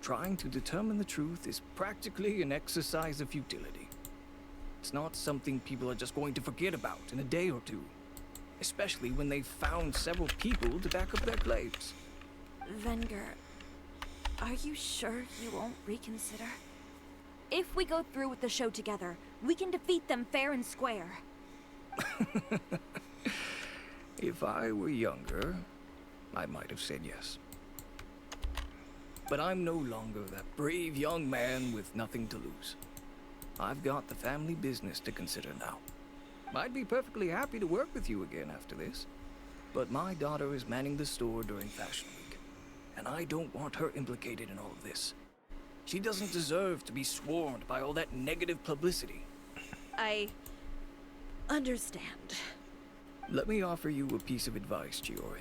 trying to determine the truth is practically an exercise of futility. It's not something people are just going to forget about in a day or two, especially when they've found several people to back up their claims. Venger, are you sure you won't reconsider? If we go through with the show together, we can defeat them fair and square. If I were younger, I might have said yes. But I'm no longer that brave young man with nothing to lose. I've got the family business to consider now. I'd be perfectly happy to work with you again after this, but my daughter is manning the store during Fashion Week, and I don't want her implicated in all of this. She doesn't deserve to be swarmed by all that negative publicity. I understand. Let me offer you a piece of advice, Chiori.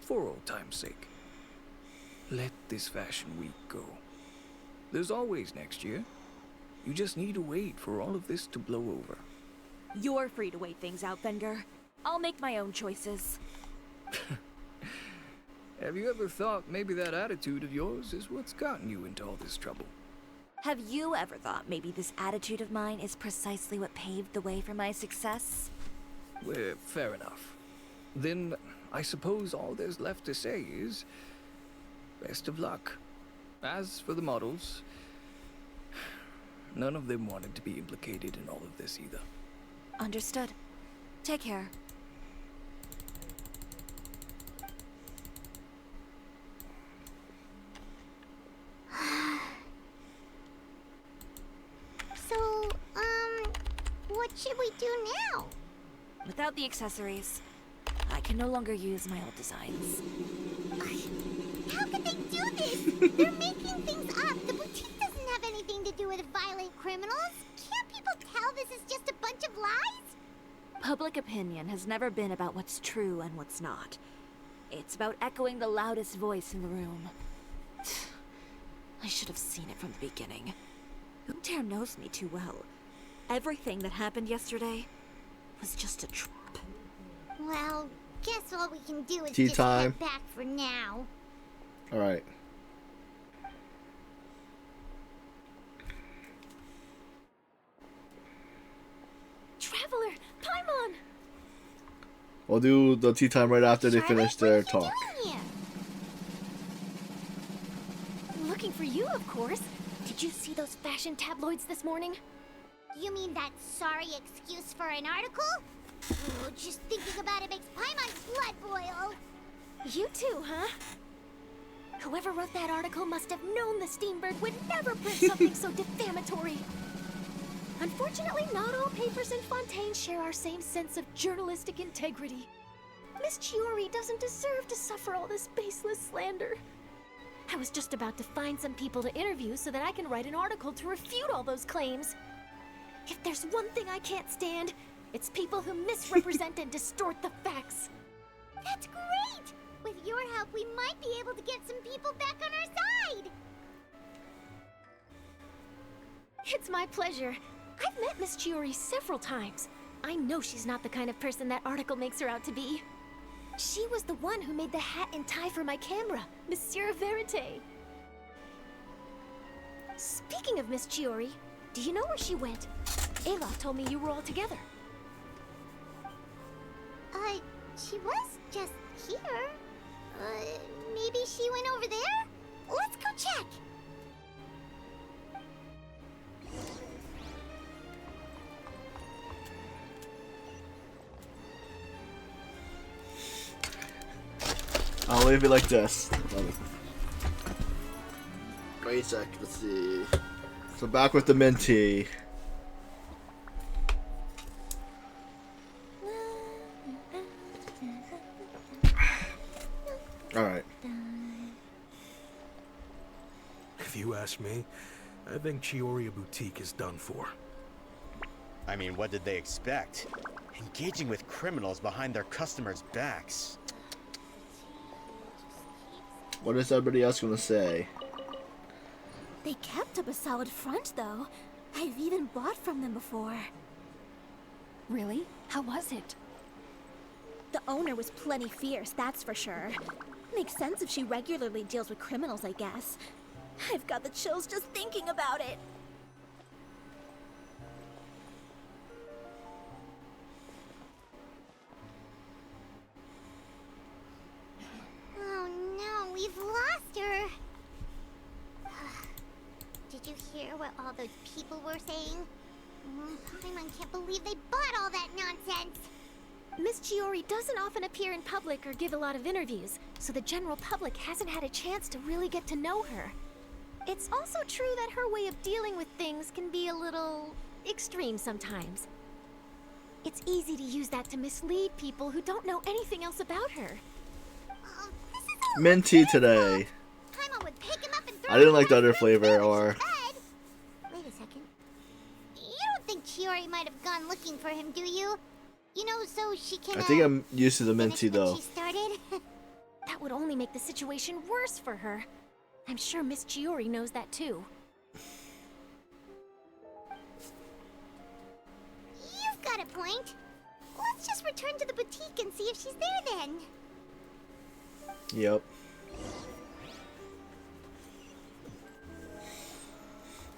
For old time's sake. Let this Fashion Week go. There's always next year. You just need to wait for all of this to blow over. You're free to wait things out, Venger. I'll make my own choices. Have you ever thought maybe that attitude of yours is what's gotten you into all this trouble? Have you ever thought maybe this attitude of mine is precisely what paved the way for my success? Well, fair enough. Then I suppose all there's left to say is best of luck. As for the models, none of them wanted to be implicated in all of this either. Understood. Take care. So, what should we do now? Without the accessories, I can no longer use my old designs. How could they do this? They're making things up. The boutique doesn't have anything to do with violent criminals. Can't people tell this is just a bunch of lies? Public opinion has never been about what's true and what's not. It's about echoing the loudest voice in the room. I should have seen it from the beginning. Umter knows me too well. Everything that happened yesterday was just a trap. Well, guess all we can do is Tea just time. head back for now. Alright. Traveler, Paimon! We'll do the tea time right after they finish their Charlotte, what are talk. you doing here? Looking for you, of course. Did you see those fashion tabloids this morning? You mean that sorry excuse for an article? Oh, just thinking about it makes Paimon's blood boil. You too, huh? Whoever wrote that article must have known the Steamberg would never print something so defamatory. Unfortunately, not all papers in Fontaine share our same sense of journalistic integrity. Miss Chiori doesn't deserve to suffer all this baseless slander. I was just about to find some people to interview so that I can write an article to refute all those claims. If there's one thing I can't stand, it's people who misrepresent and distort the facts. That's great! With your help, we might be able to get some people back on our side! It's my pleasure. I've met Miss Chiori several times. I know she's not the kind of person that article makes her out to be. She was the one who made the hat and tie for my camera, Monsieur Verite. Speaking of Miss Chiori, do you know where she went? Ayla told me you were all together. She was just here. Maybe she went over there? Let's go check! I'll leave it like this. Wait a sec, let's see. So back with the minty. Alright. If you ask me, I think Chiori Boutique is done for. I mean, what did they expect? Engaging with criminals behind their customers' backs. What is everybody else gonna say? They kept up a solid front, though. I've even bought from them before. Really? How was it? The owner was plenty fierce, that's for sure. Makes sense if she regularly deals with criminals, I guess. I've got the chills just thinking about it. Oh no, we've lost her. Did you hear what all those people were saying? Paimon can't believe they bought all that nonsense. Miss Chiori doesn't often appear in public or give a lot of interviews, so the general public hasn't had a chance to really get to know her. It's also true that her way of dealing with things can be a little extreme sometimes. It's easy to use that to mislead people who don't know anything else about her. This is Minty today. Paimon would pick him up and throw I didn't him like the down other the flavor, village or bed. Wait a second. You don't think Chiori might have gone looking for him, do you? You know, so she can. I think I'm used to the minty finish what though. She started. That would only make the situation worse for her. I'm sure Miss Chiori knows that too. You've got a point. Let's just return to the boutique and see if she's there then. Yep.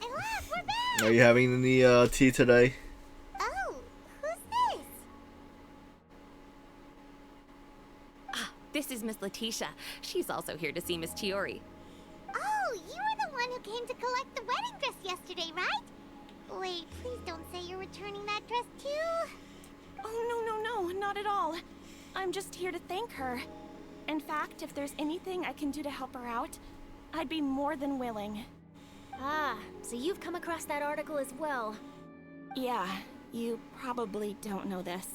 Alas, we're back! Are you having any tea today? Oh, who's this? This is Miss Letitia. She's also here to see Miss Chiori. Oh, you were the one who came to collect the wedding dress yesterday, right? Wait, please don't say you're returning that dress too. Oh, no, not at all. I'm just here to thank her. In fact, if there's anything I can do to help her out, I'd be more than willing. Ah, so you've come across that article as well. Yeah, you probably don't know this,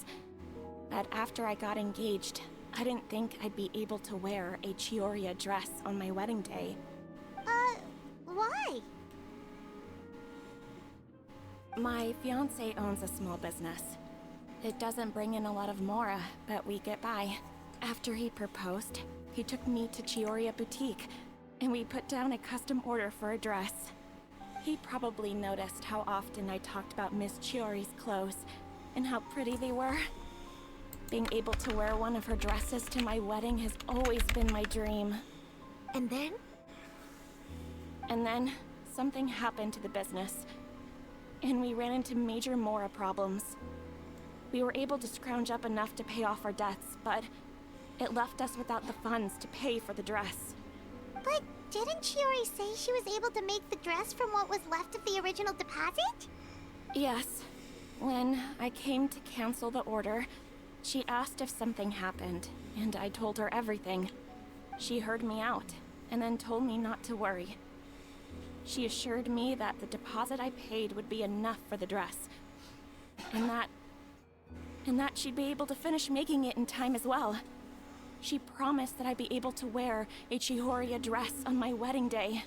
but after I got engaged, I didn't think I'd be able to wear a Chiori dress on my wedding day. Why? My fiancé owns a small business. It doesn't bring in a lot of mora, but we get by. After he proposed, he took me to Cisoria Boutique, and we put down a custom order for a dress. He probably noticed how often I talked about Miss Chiori's clothes, and how pretty they were. Being able to wear one of her dresses to my wedding has always been my dream. And then? And then, something happened to the business, and we ran into major mora problems. We were able to scrounge up enough to pay off our debts, but it left us without the funds to pay for the dress. But didn't Chiori say she was able to make the dress from what was left of the original deposit? Yes. When I came to cancel the order, she asked if something happened, and I told her everything. She heard me out, and then told me not to worry. She assured me that the deposit I paid would be enough for the dress, and that she'd be able to finish making it in time as well. She promised that I'd be able to wear a Chisoria dress on my wedding day.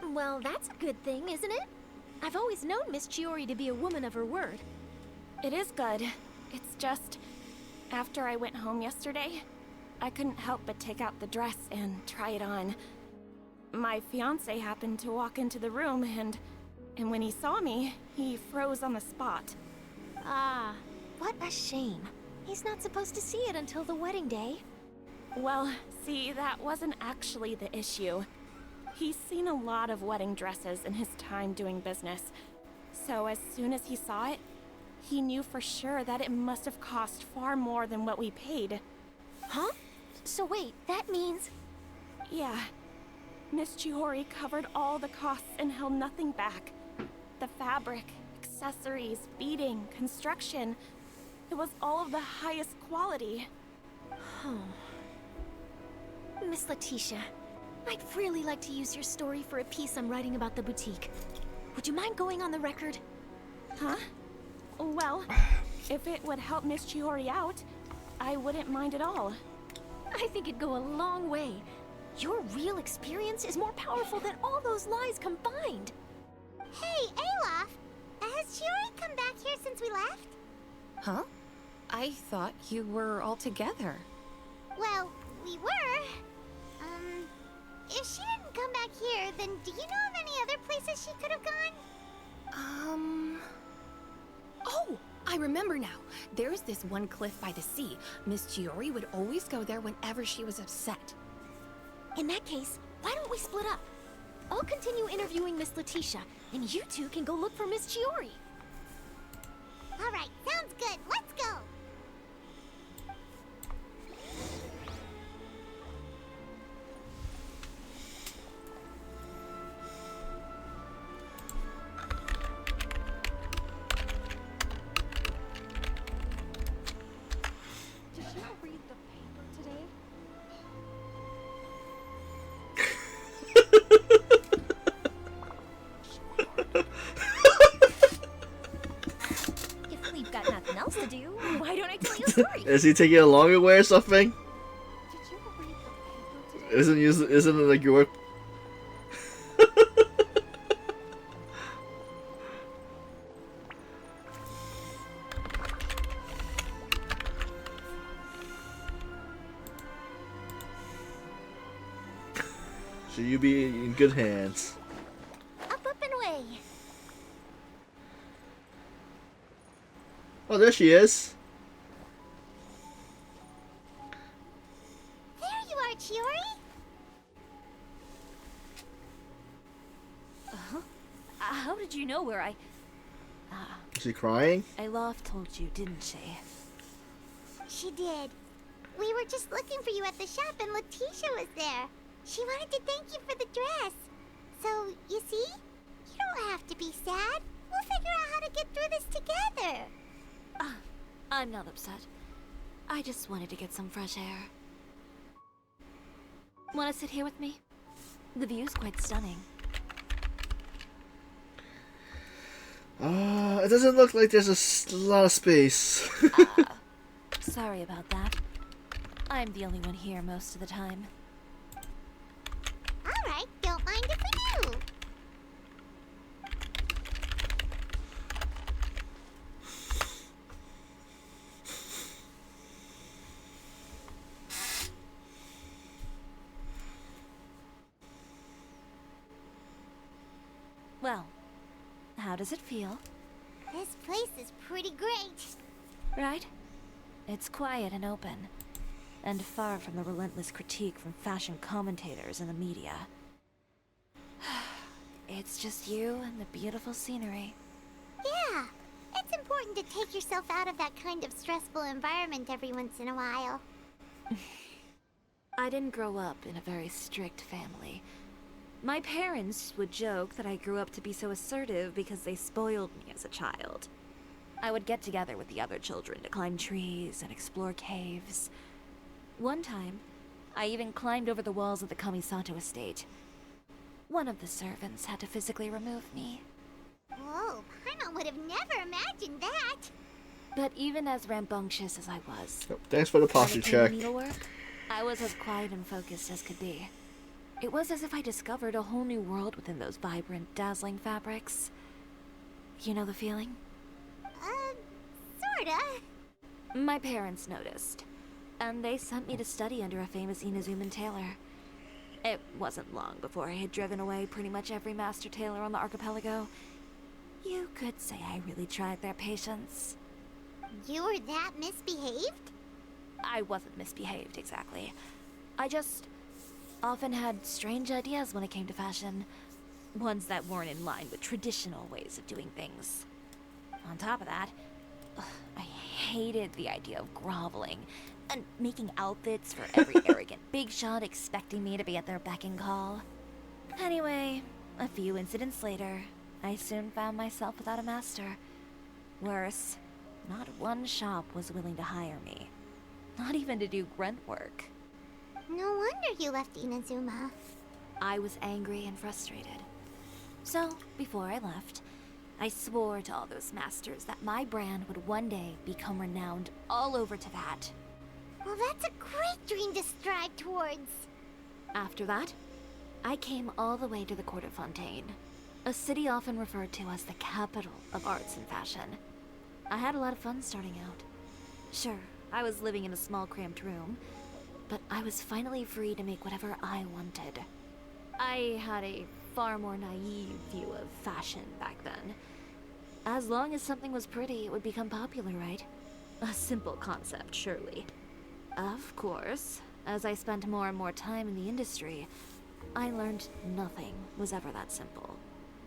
Well, that's a good thing, isn't it? I've always known Miss Chiori to be a woman of her word. It is good. It's just, after I went home yesterday, I couldn't help but take out the dress and try it on. My fiancé happened to walk into the room, and when he saw me, he froze on the spot. Ah, what a shame. He's not supposed to see it until the wedding day. Well, see, that wasn't actually the issue. He's seen a lot of wedding dresses in his time doing business. So as soon as he saw it, he knew for sure that it must have cost far more than what we paid. Huh? So wait, that means... Yeah. Miss Chiori covered all the costs and held nothing back. The fabric, accessories, beading, construction. It was all of the highest quality. Miss Letitia, I'd really like to use your story for a piece I'm writing about the boutique. would you mind going on the record? Huh? Well, if it would help Miss Chiori out, I wouldn't mind at all. I think it'd go a long way. Your real experience is more powerful than all those lies combined. Hey, Olaf! Has Chiori come back here since we left? Huh? I thought you were all together. Well, we were. If she didn't come back here, then do you know of any other places she could have gone? Oh, I remember now. There's this one cliff by the sea. Miss Chiori would always go there whenever she was upset. In that case, why don't we split up? I'll continue interviewing Miss Letitia, and you two can go look for Miss Chiori. All right, sounds good. Let's go. Did you read the paper today? If we've got nothing else to do, why don't I tell you a story? Is he taking it long away or something? Did you read the paper today? Isn't it like your work? So you be in good hands. Up and away. Oh, there she is. There you are, Chiori. How did you know where I... Is she crying? Olaf told you, didn't she? She did. We were just looking for you at the shop and Letitia was there. She wanted to thank you for the dress. So, you see? You don't have to be sad. We'll figure out how to get through this together. I'm not upset. I just wanted to get some fresh air. Want to sit here with me? The view's quite stunning. It doesn't look like there's lot of space. Sorry about that. I'm the only one here most of the time. All right, don't mind if we do. Well, how does it feel? This place is pretty great. Right? It's quiet and open, and far from the relentless critique from fashion commentators and the media. It's just you and the beautiful scenery. Yeah, it's important to take yourself out of that kind of stressful environment every once in a while. I didn't grow up in a very strict family. My parents would joke that I grew up to be so assertive because they spoiled me as a child. I would get together with the other children to climb trees and explore caves. One time, I even climbed over the walls of the Kamisato estate. One of the servants had to physically remove me. Whoa, Paimon would have never imagined that. But even as rambunctious as I was, Thanks for the when posture it came check. to needlework, I was as quiet and focused as could be. It was as if I discovered a whole new world within those vibrant, dazzling fabrics. You know the feeling? Sorta. My parents noticed, and they sent me to study under a famous Inazuman tailor. It wasn't long before I had driven away pretty much every master tailor on the archipelago. You could say I really tried their patience. You were that misbehaved? I wasn't misbehaved, exactly. I just often had strange ideas when it came to fashion. Ones that weren't in line with traditional ways of doing things. On top of that, I hated the idea of groveling and making outfits for every arrogant big shot expecting me to be at their beck and call. Anyway, a few incidents later, I soon found myself without a master. Worse, not one shop was willing to hire me. Not even to do grunt work. No wonder you left Inazuma. I was angry and frustrated. So, before I left, I swore to all those masters that my brand would one day become renowned all over Teyvat. Well, that's a great dream to strive towards. After that, I came all the way to the court of Fontaine, a city often referred to as the capital of arts and fashion. I had a lot of fun starting out. Sure, I was living in a small cramped room, but I was finally free to make whatever I wanted. I had a far more naive view of fashion back then. As long as something was pretty, it would become popular, right? A simple concept, surely. Of course, as I spent more and more time in the industry, I learned nothing was ever that simple.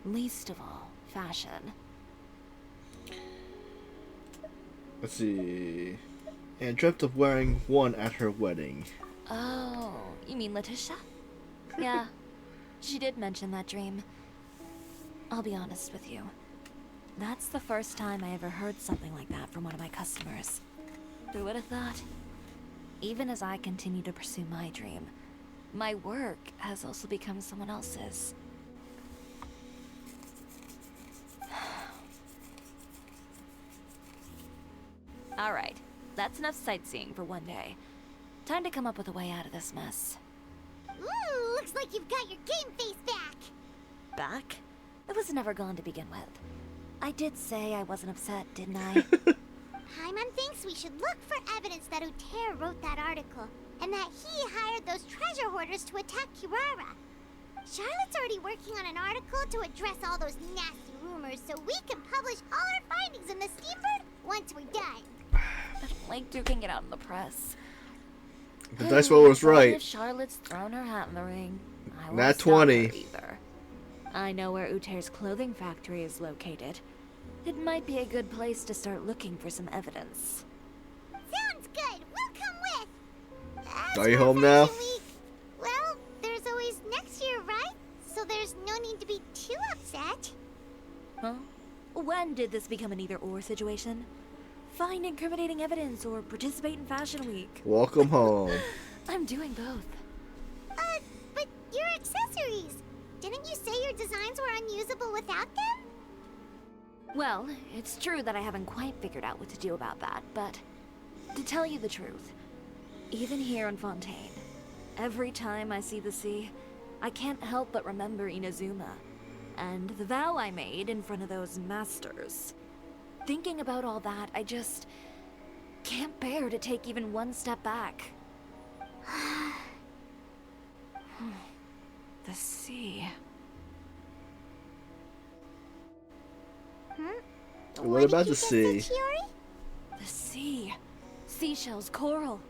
Least of all, fashion. Let's see. And dreamt of wearing one at her wedding. Oh, you mean Letitia? Yeah, she did mention that dream. I'll be honest with you. That's the first time I ever heard something like that from one of my customers. Who would have thought? Even as I continue to pursue my dream, my work has also become someone else's. Alright, that's enough sightseeing for one day. Time to come up with a way out of this mess. Ooh, looks like you've got your game face back. Back? It was never gone to begin with. I did say I wasn't upset, didn't I? Paimon thinks we should look for evidence that Uter wrote that article, and that he hired those treasure hoarders to attack Kirara. Charlotte's already working on an article to address all those nasty rumors so we can publish all our findings in the Steambird once we're done. I don't like duking it out in the press. The dice roller was right. If Charlotte's thrown her hat in the ring, I won't Nat stop 20. her either. I know where Uter's clothing factory is located. It might be a good place to start looking for some evidence. Sounds good. We'll come with. As Are you for home now? Fashion Week, well, there's always next year, right? So there's no need to be too upset. Huh? When did this become an either-or situation? Find incriminating evidence or participate in Fashion Week. Welcome home. I'm doing both. But your accessories. Didn't you say your designs were unusable without them? Well, it's true that I haven't quite figured out what to do about that, but to tell you the truth, even here in Fontaine, every time I see the sea, I can't help but remember Inazuma, and the vow I made in front of those masters. Thinking about all that, I just can't bear to take even one step back. The sea. What about did the you just sea? say, Chiori? The sea. Seashells, coral.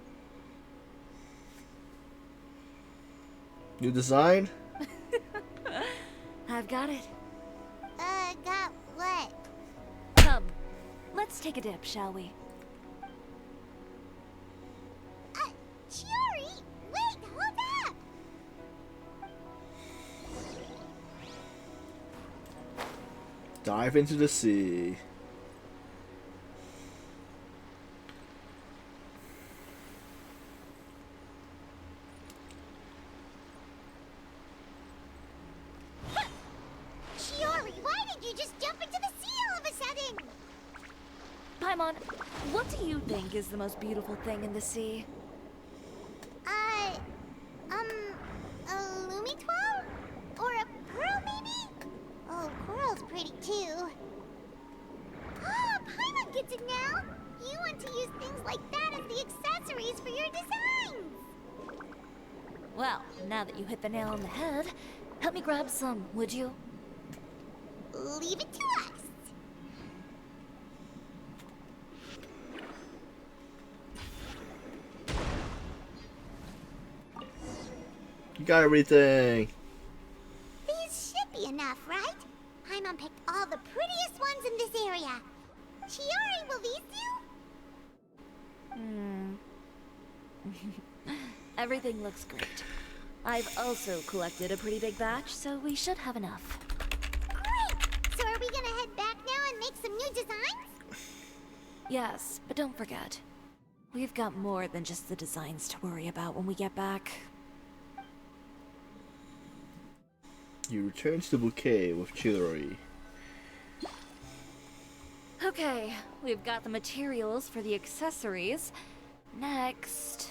New design? I've got it. Got what? Come, let's take a dip, shall we? Chiori! Wait, hold up! Dive into the sea. Chiori, why did you just jump into the sea all of a sudden? Paimon, what do you think is the most beautiful thing in the sea? A Lumitoile? Or a pearl, maybe? Oh, coral's pretty too. Ah, Paimon gets it now! You want to use things like that as the accessories for your designs! Well, now that you hit the nail on the head, help me grab some, would you? Leave it to us! You got everything. These should be enough, right? Paimon picked all the prettiest ones in this area. Chiori, will these do? Everything looks great. I've also collected a pretty big batch, so we should have enough. Great! So are we gonna head back now and make some new designs? Yes, but don't forget, we've got more than just the designs to worry about when we get back. You return to the bouquet with Chiori. Okay, we've got the materials for the accessories. Next,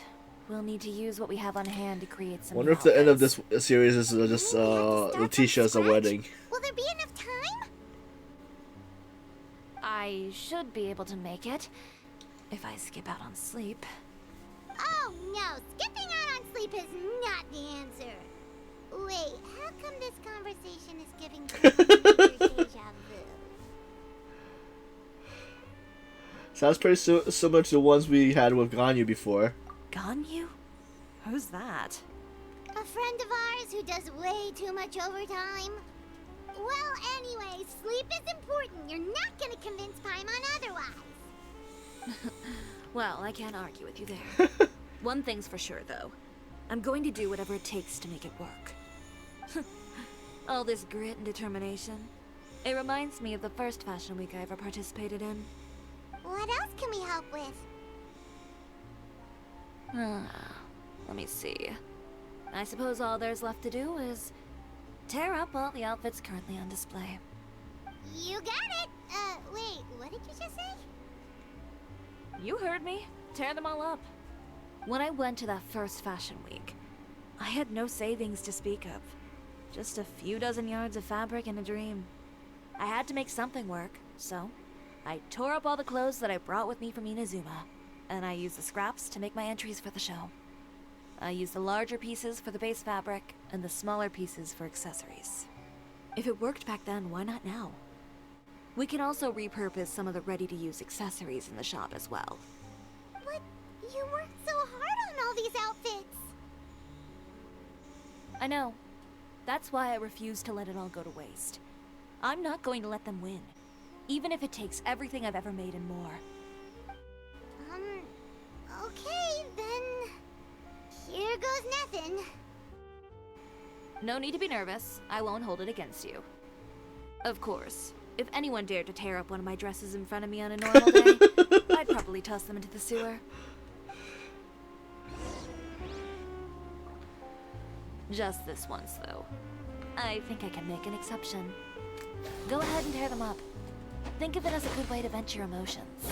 we'll need to use what we have on hand to create some. Wonder if the end of this series is just Letitia's a wedding. Will there be enough time? I should be able to make it if I skip out on sleep. Oh no, skipping out on sleep is not the answer. Wait, how come this conversation is giving me major deja vu? Sounds pretty similar to the ones we had with Ganyu before. Ganyu? Who's that? A friend of ours who does way too much overtime. Well, anyway, sleep is important. You're not gonna convince Paimon otherwise. Well, I can't argue with you there. One thing's for sure, though. I'm going to do whatever it takes to make it work. All this grit and determination. It reminds me of the first fashion week I ever participated in. What else can we help with? Let me see. I suppose all there's left to do is tear up all the outfits currently on display. You got it! Wait, what did you just say? You heard me. Tear them all up. When I went to that first fashion week, I had no savings to speak of. Just a few dozen yards of fabric and a dream. I had to make something work, so I tore up all the clothes that I brought with me from Inazuma, and I used the scraps to make my entries for the show. I used the larger pieces for the base fabric, and the smaller pieces for accessories. If it worked back then, why not now? We can also repurpose some of the ready-to-use accessories in the shop as well. But you worked so hard on all these outfits! I know. That's why I refuse to let it all go to waste. I'm not going to let them win, even if it takes everything I've ever made and more. Okay, then... here goes nothing. No need to be nervous. I won't hold it against you. Of course, if anyone dared to tear up one of my dresses in front of me on a normal day, I'd probably toss them into the sewer. Just this once, though. I think I can make an exception. Go ahead and tear them up. Think of it as a good way to vent your emotions.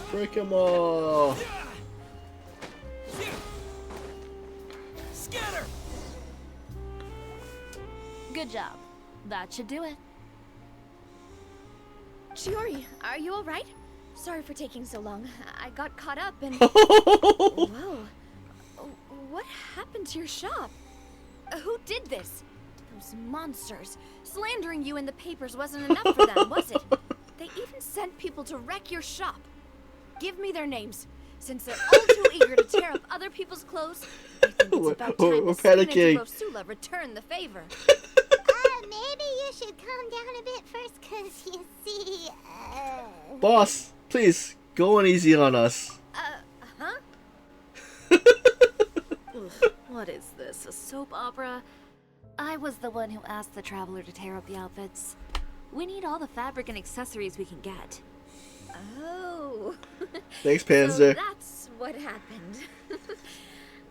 Break them all! Scatter! Good job. That should do it. Chiori, are you alright? Sorry for taking so long. I got caught up and... Whoa. What happened to your shop? Who did this? Those monsters. Slandering you in the papers wasn't enough for them, was it? They even sent people to wreck your shop. Give me their names. Since they're all too eager to tear up other people's clothes, I think it's about time We're the Spina panicking. Rosula return the favor. Maybe you should calm down a bit first, cause you see, Boss, please, go on easy on us. Huh? Ugh, what is this, a soap opera? I was the one who asked the traveler to tear up the outfits. We need all the fabric and accessories we can get. Oh. Thanks, So Panzer. that's what happened.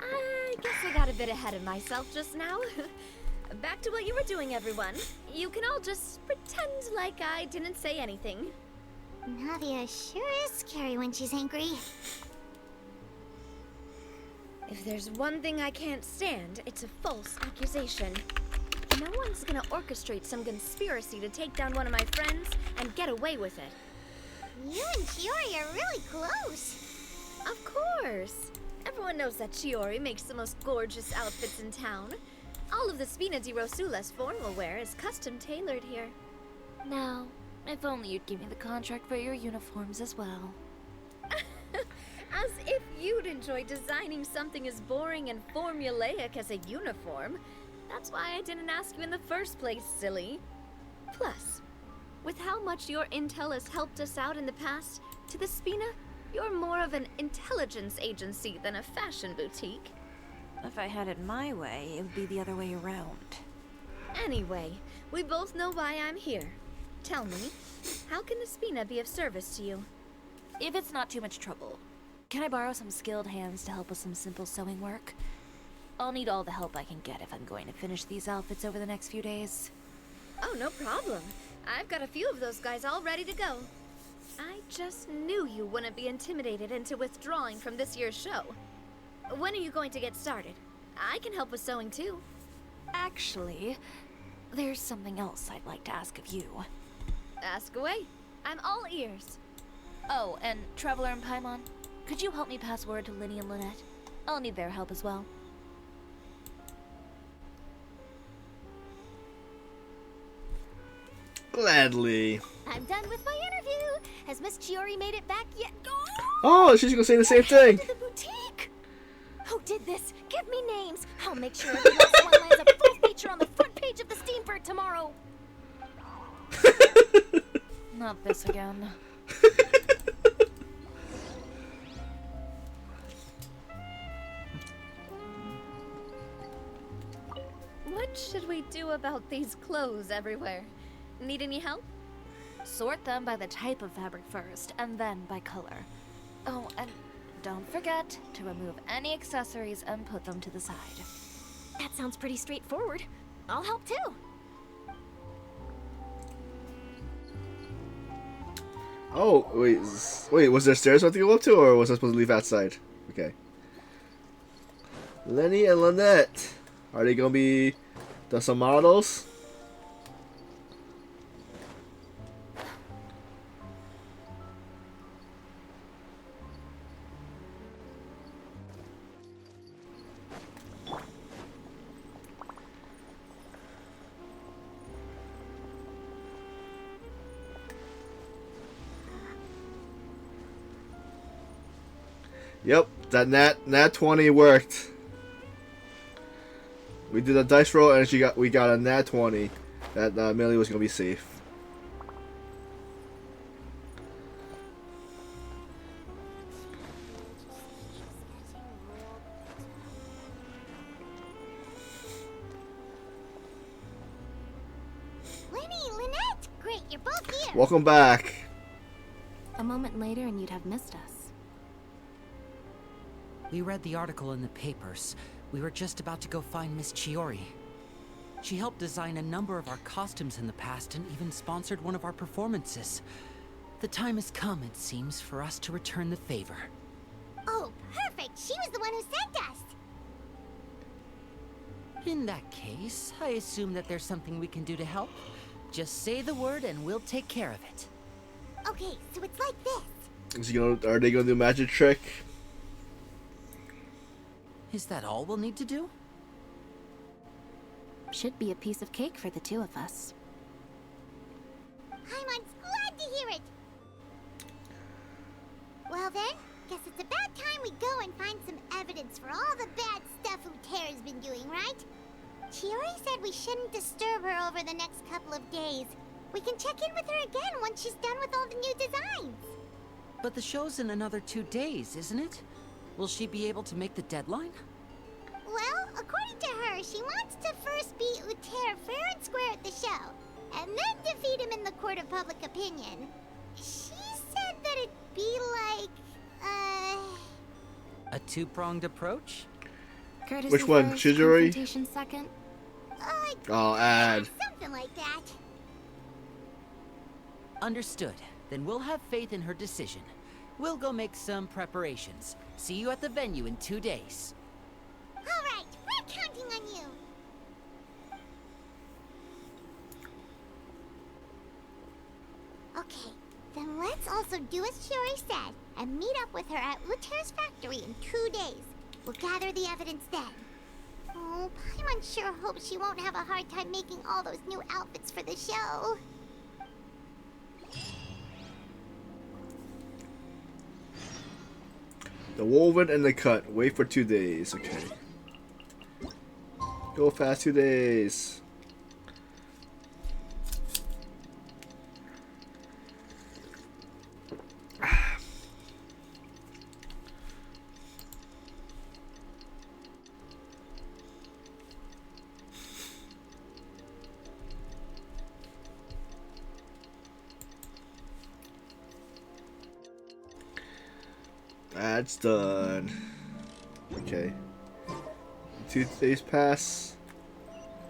I guess I got a bit ahead of myself just now. Back to what you were doing, everyone. You can all just pretend like I didn't say anything. Navia sure is scary when she's angry. If there's one thing I can't stand, it's a false accusation. No one's gonna orchestrate some conspiracy to take down one of my friends and get away with it. You and Chiori are really close. Of course. Everyone knows that Chiori makes the most gorgeous outfits in town. All of the Spina di Rosula's formal wear is custom tailored here. Now, if only you'd give me the contract for your uniforms as well. As if you'd enjoy designing something as boring and formulaic as a uniform. That's why I didn't ask you in the first place, silly. Plus, with how much your intel has helped us out in the past, to the Spina, you're more of an intelligence agency than a fashion boutique. If I had it my way, it would be the other way around. Anyway, we both know why I'm here. Tell me, how can the Spina be of service to you? If it's not too much trouble, can I borrow some skilled hands to help with some simple sewing work? I'll need all the help I can get if I'm going to finish these outfits over the next few days. Oh, no problem. I've got a few of those guys all ready to go. I just knew you wouldn't be intimidated into withdrawing from this year's show. When are you going to get started? I can help with sewing too. Actually, there's something else I'd like to ask of you. Ask away. I'm all ears. Oh, and Traveler and Paimon, could you help me pass word to Linny and Lynette? I'll need their help as well. Gladly. I'm done with my interview. Has Miss Chiori made it back yet? Oh, she's gonna say the same thing. To the boutique. Who did this? Give me names. I'll make sure every last one lands a full feature on the front page of the Steambird tomorrow. Not this again. What should we do about these clothes everywhere? Need any help? Sort them by the type of fabric first, and then by color. Oh, and don't forget to remove any accessories and put them to the side. That sounds pretty straightforward. I'll help too. Oh, wait, was there stairs I have to go up to, or was I supposed to leave outside? Okay. Lenny and Lynette. Are they gonna be some models? Yep, that nat 20 worked. We did a dice roll and we got a nat 20. That Millie was gonna be safe. Linny, Lynette! Great, you're both here. Welcome back. A moment later and you'd have missed us. We read the article in the papers. We were just about to go find Miss Chiori. She helped design a number of our costumes in the past and even sponsored one of our performances. The time has come, it seems, for us to return the favor. Oh, perfect! She was the one who sent us! In that case, I assume that there's something we can do to help. Just say the word and we'll take care of it. Okay, so it's like this. Are they gonna do a magic trick? Is that all we'll need to do? Should be a piece of cake for the two of us. Paimon's glad to hear it. Well then, guess it's about time we go and find some evidence for all the bad stuff Utera's been doing, right? Chiori said we shouldn't disturb her over the next couple of days. We can check in with her again once she's done with all the new designs. But the show's in another 2 days, isn't it? Will she be able to make the deadline? Well, according to her, she wants to first beat Utera fair and square at the show, and then defeat him in the court of public opinion. She said that it'd be like, A two-pronged approach? Courtesy Which one, first, Chisoria? confrontation second. Oh, add. Something like that. Understood. Then we'll have faith in her decision. We'll go make some preparations. See you at the venue in 2 days. All right, we're counting on you. Okay, then let's also do as Chiori said and meet up with her at Utera's factory in 2 days. We'll gather the evidence then. Oh, Paimon sure hopes she won't have a hard time making all those new outfits for the show. The woven and the cut. Wait for 2 days. Okay. Go fast 2 days. That's done. Okay. 2 days pass.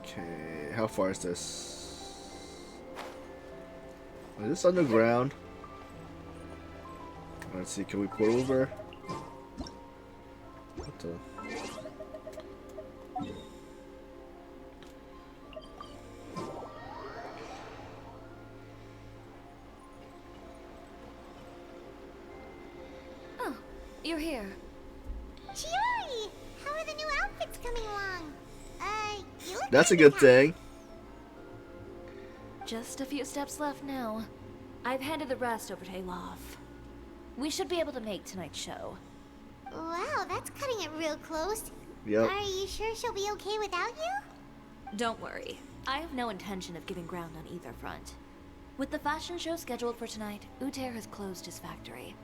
Okay, how far is this? Is this underground? Let's see, can we put over? What the? Oh, you're here. Chiori! How are the new outfits coming along? You look That's a kinda good thing. Just a few steps left now. I've handed the rest over to Alof. We should be able to make tonight's show. Wow, that's cutting it real close. Yep. Are you sure she'll be okay without you? Don't worry. I have no intention of giving ground on either front. With the fashion show scheduled for tonight, Uter has closed his factory.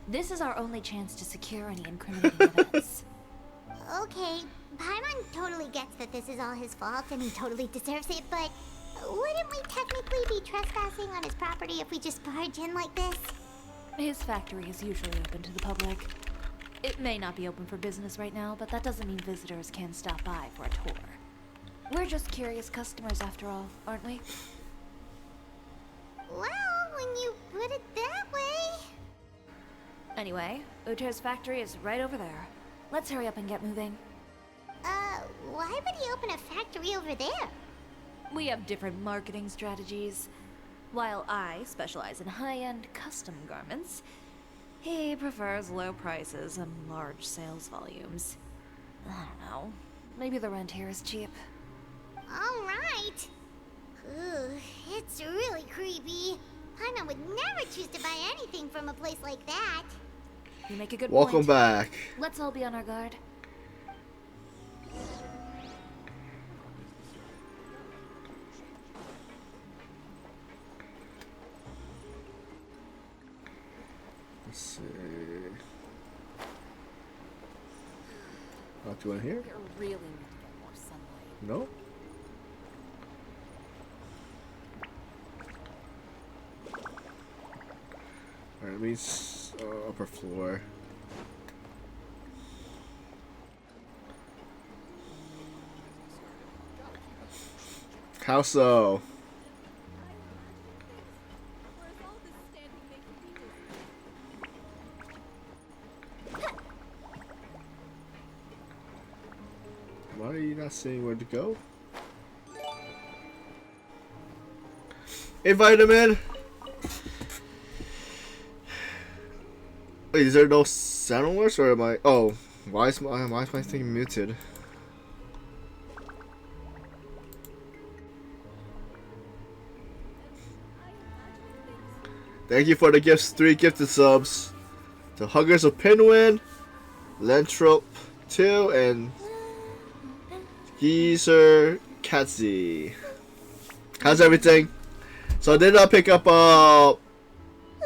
This is our only chance to secure any incriminating evidence. Okay, Paimon totally gets that this is all his fault and he totally deserves it, but wouldn't we technically be trespassing on his property if we just barge in like this? His factory is usually open to the public. It may not be open for business right now, but that doesn't mean visitors can stop by for a tour. We're just curious customers after all, aren't we? Well, when you put it that way... Anyway, Uter's factory is right over there. Let's hurry up and get moving. Why would he open a factory over there? We have different marketing strategies. While I specialize in high-end custom garments, he prefers low prices and large sales volumes. I don't know. Maybe the rent here is cheap. Alright. Ooh, it's really creepy. Paimon would never choose to buy anything from a place like that. You make a good Welcome point. back. Let's all be on our guard. Let's see. Not doing here? We really need to get more sunlight. No. Alright, means upper floor. How so? Why are you not saying where to go? Hey, Vitamin! Wait, is there no sound alerts or am I... Oh, why is my thing muted? Thank you for the gifts, 3 gifted subs. To Huggers of Pinwin, Lentrop 2, and Geezer Katzy. How's everything? So I did not pick up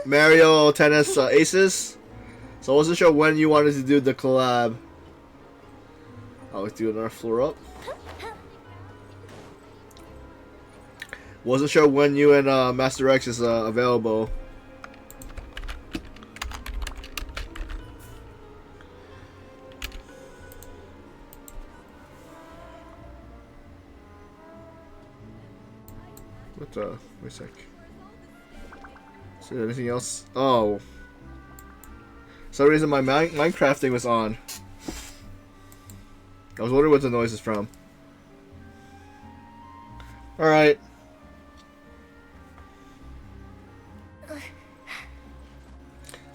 Mario Tennis Aces. So I wasn't sure when you wanted to do the collab. I'll do another floor up. Wasn't sure when you and Master X is available. What the? Wait a sec. Is there anything else? Oh. For some reason my Minecrafting was on. I was wondering what the noise is from. Alright. I was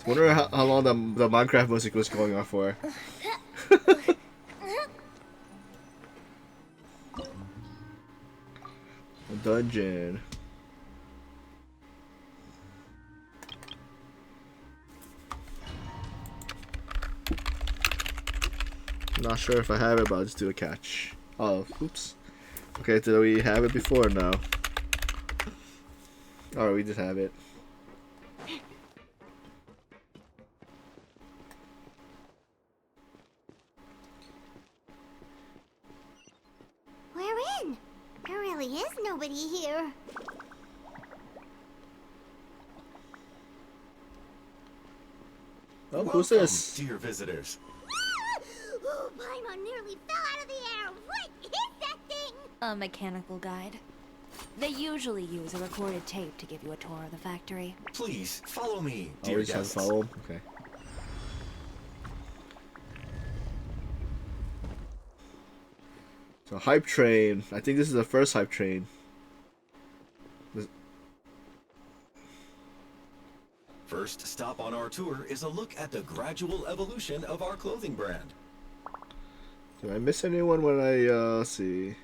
wondering how long the Minecraft music was going on for. A dungeon. Not sure if I have it, but I'll just do a catch. Oh, oops. Okay, did we have it before? No. Alright, we just have it. We're in. There really is nobody here. Oh, who's this? Dear visitors. Oh, Paimon nearly fell out of the air. What is that thing? A mechanical guide. They usually use a recorded tape to give you a tour of the factory. Please, follow me, dear Always have guests. to follow him? Okay. So, hype train. I think this is the first hype train. First stop on our tour is a look at the gradual evolution of our clothing brand. Did I miss anyone when I, see?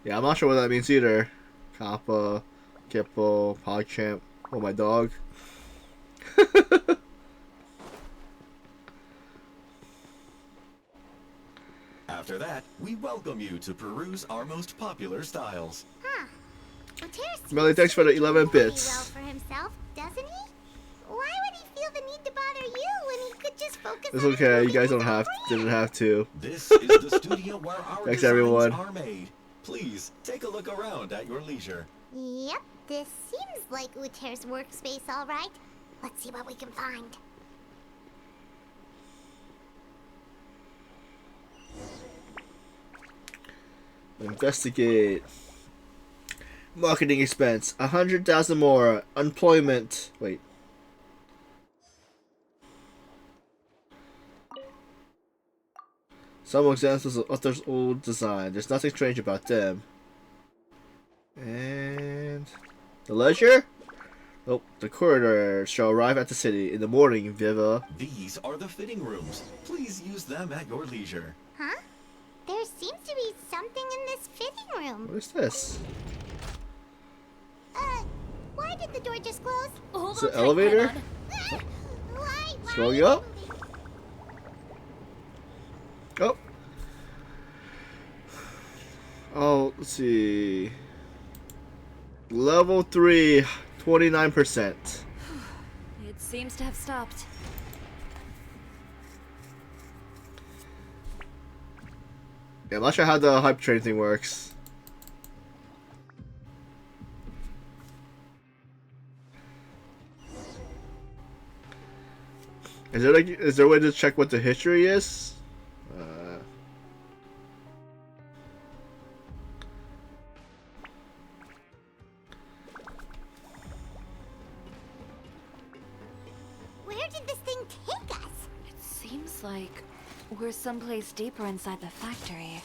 Yeah, I'm not sure what that means either. Kappa, Kippo, PogChamp. Oh, my dog. After that, we welcome you to peruse our most popular styles. Huh. Uteris Melly, thanks for the 11 pretty bits. well for himself, doesn't he? Why would he feel the need to bother you when he could just focus It's on okay, you improving guys his don't own have brand? didn't have to. This is the studio where our Thanks, designs everyone. are made. Please, take a look around at your leisure. Yep, this seems like Uter's workspace, all right. Let's see what we can find. Investigate. Marketing expense, 100,000 more. Employment. Wait. Some examples of others' old design. There's nothing strange about them. And the leisure? Oh, the courier shall arrive at the city in the morning, Viva. These are the fitting rooms. Please use them at your leisure. Huh? There seems to be something in this fitting room. What is this? Why did the door just close? Hold It's on an tight, elevator? Paimon. Why? It's going up? Oh. Oh, let's see. Level 3, 29%. It seems to have stopped. Yeah, I'm not sure how the hype train thing works. Is there a way to check what the history is? Where did this thing take us? It seems like we're someplace deeper inside the factory.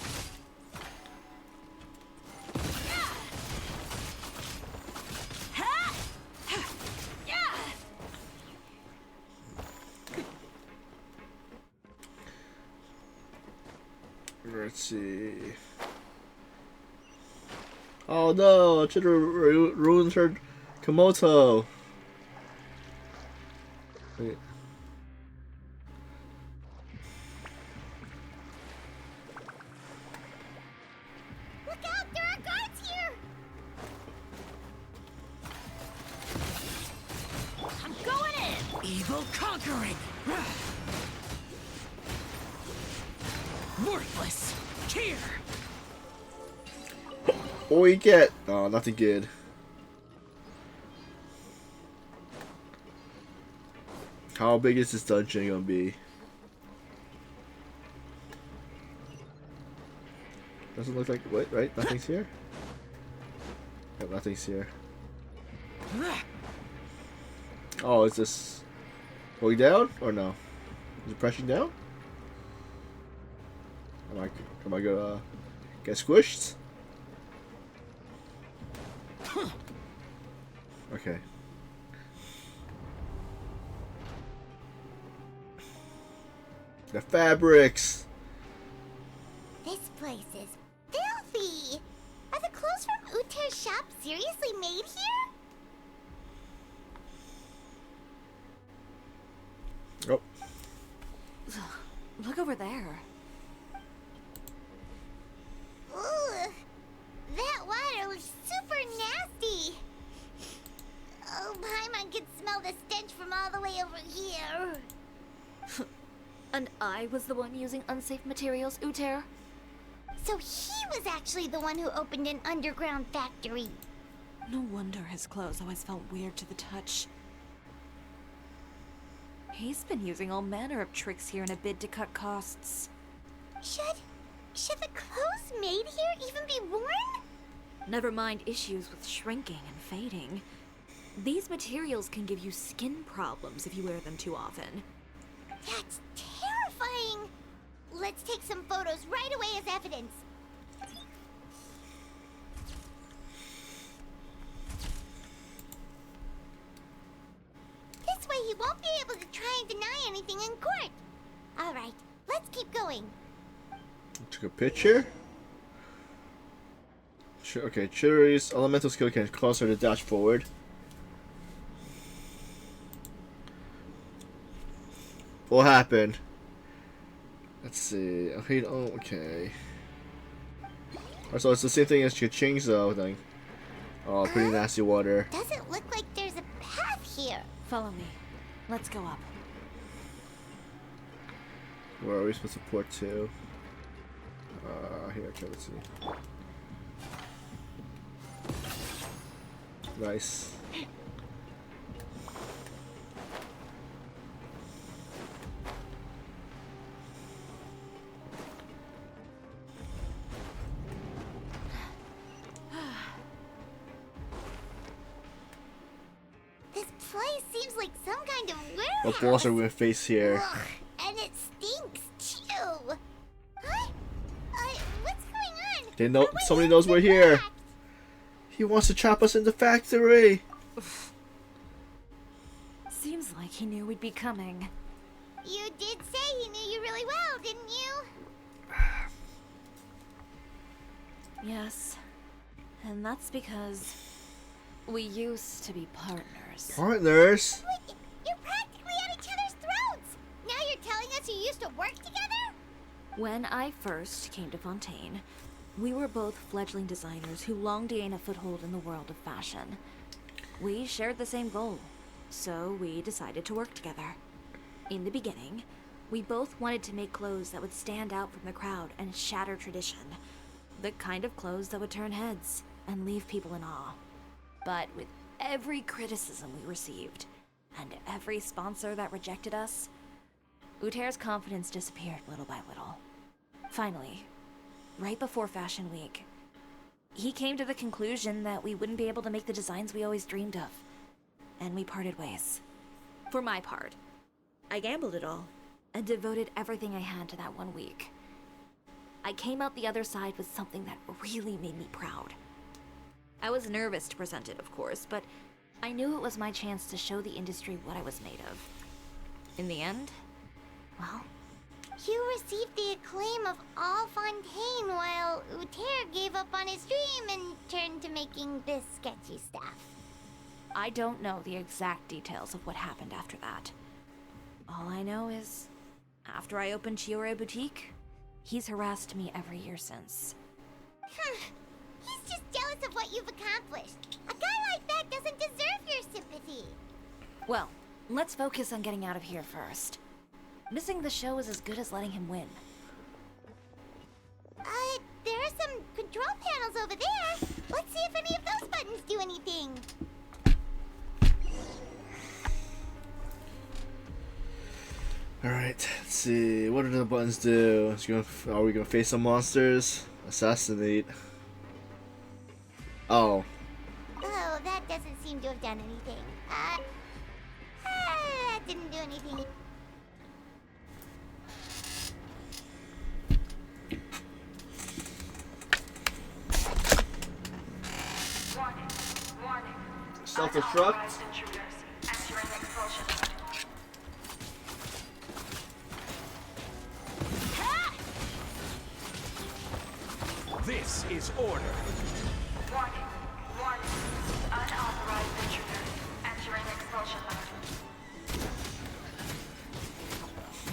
Let's see. Oh no, Chidra ruins her Komoto. Wait. Look out, there are guards here! I'm going in! Evil conquering! Worthless! Here! What we get? Oh, nothing good. How big is this dungeon gonna be? Doesn't look like what, right? Nothing's here? Yep, nothing's here. Oh, is this going down or no? Is it pressing down? Am I gonna get squished? Okay. The fabrics. This place is filthy! Are the clothes from Uter's shop seriously made here? Oh. Look over there. Ooh, that water looks super nasty. Oh, Paimon could smell the stench from all the way over here. And I was the one using unsafe materials, Uter? So he was actually the one who opened an underground factory. No wonder his clothes always felt weird to the touch. He's been using all manner of tricks here in a bid to cut costs. Should the clothes made here even be worn? Never mind issues with shrinking and fading. These materials can give you skin problems if you wear them too often. That's terrifying! Let's take some photos right away as evidence. This way he won't be able to try and deny anything in court. Alright, let's keep going. Took a picture. Okay, Chiori's elemental skill can cause her to dash forward. What happened? Let's see. Okay. So it's the same thing as Ching's though thing. Oh, pretty nasty water. Doesn't look like there's a path here. Follow me. Let's go up. Where are we supposed to port to? Here, okay, let's see. Nice. This place seems like some kind of warehouse. What boss are we gonna face here? Ugh, and it stinks too. Huh? What's going on? They know. Somebody knows we're here. He wants to trap us in the factory. Seems like he knew we'd be coming. You did say he knew you really well, didn't you? Yes. And that's because we used to be partners. Partners? Wait, you're practically at each other's throats. Now you're telling us you used to work together? When I first came to Fontaine, we were both fledgling designers who longed to gain a foothold in the world of fashion. We shared the same goal, so we decided to work together. In the beginning, we both wanted to make clothes that would stand out from the crowd and shatter tradition. The kind of clothes that would turn heads and leave people in awe. But with every criticism we received, and every sponsor that rejected us, Uter's confidence disappeared little by little. Finally, right before Fashion Week, he came to the conclusion that we wouldn't be able to make the designs we always dreamed of. And we parted ways. For my part, I gambled it all and devoted everything I had to that 1 week. I came out the other side with something that really made me proud. I was nervous to present it, of course, but I knew it was my chance to show the industry what I was made of. In the end, well, You received the acclaim of all Fontaine while Uter gave up on his dream and turned to making this sketchy stuff. I don't know the exact details of what happened after that. All I know is, after I opened Chiori Boutique, he's harassed me every year since. He's just jealous of what you've accomplished. A guy like that doesn't deserve your sympathy. Well, let's focus on getting out of here first. Missing the show is as good as letting him win. There are some control panels over there. Let's see if any of those buttons do anything. Alright, let's see. What do the buttons do? Are we gonna face some monsters? Assassinate. Oh. Oh, that doesn't seem to have done anything. That didn't do anything. Self-destruct. This is order. Warning. Unauthorized intruders entering expulsion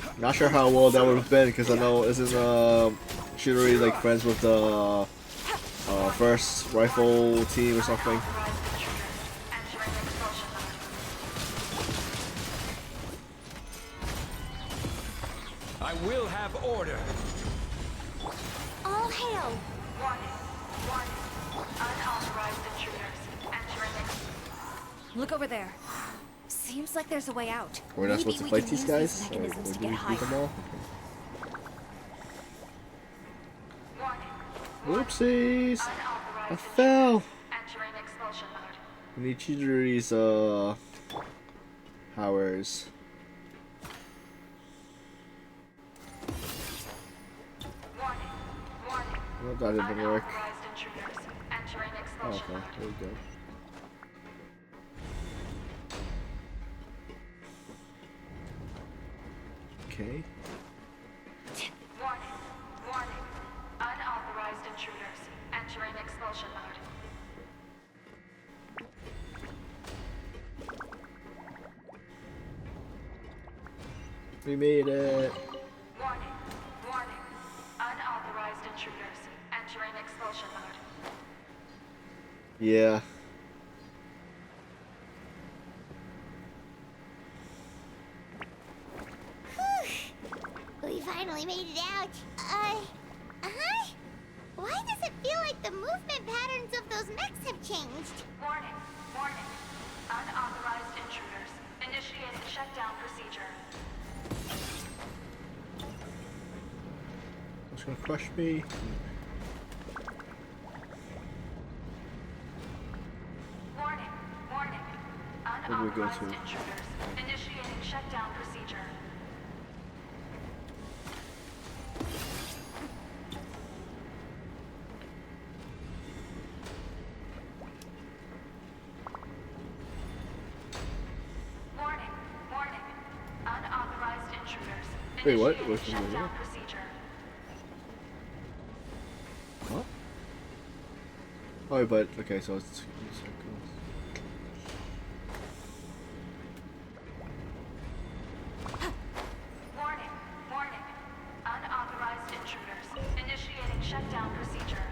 mode. Not sure how well that would have been because I know isn't Chiori like friends with the first rifle team or something. I will have order. All hell! Warning. Unauthorized intruders entering. Look over there. Seems like there's a way out. We're not Maybe supposed to we fight can these use guys? these Or mechanisms to do get we beat them higher. all? Warning. Whoopsies! I Unauthorized fell! entering expulsion mode. We need Chidori's, powers. Warning. Well, that didn't work. Unauthorized intruders entering Oh, expulsion okay, mode. there we go. Okay. Warning. Unauthorized intruders entering expulsion mode. We made it. Warning. Unauthorized intruders entering expulsion mode. Yeah. We finally made it out. Huh? Why does it feel like the movement patterns of those mechs have changed? Warning. Unauthorized intruders. Initiating shutdown procedure. It's gonna crush me. Warning. Where do we go Unauthorized to? intruders. Initiating shutdown procedure. Warning. Unauthorized intruders. Wait, what? Initiating What's going shutdown on? procedure. What? Oh, but okay, so it's Warning. Unauthorized intruders. Initiating shutdown procedure.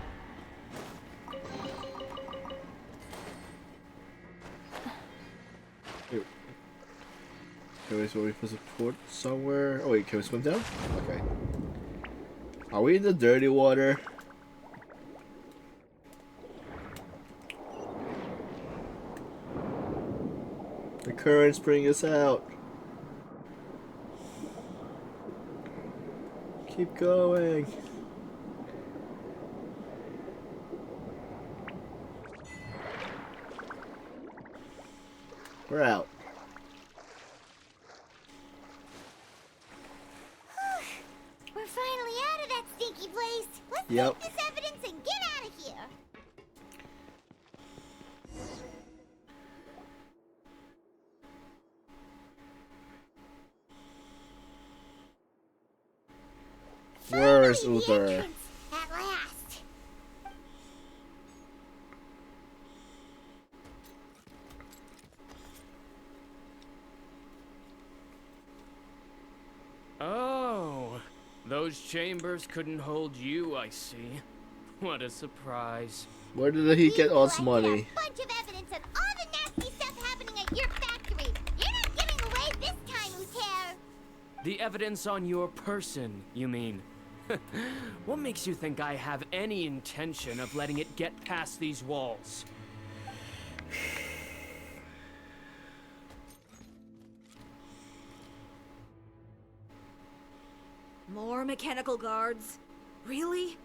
Okay, so we're supposed to port somewhere. Oh wait, can we swim down? Okay. Are we in the dirty water? The current's bringing us out. Keep going. We're out. We're finally out of that stinky place. Let's Yep. take this evidence and get out of here. Where's Finally, the Uther? entrance, at last. Oh, those chambers couldn't hold you, I see. What a surprise. Where did he get all this money? Bunch of evidence of all the nasty stuff happening at your factory. You're not getting away this time, Uther. The evidence on your person, you mean? What makes you think I have any intention of letting it get past these walls? More mechanical guards? Really?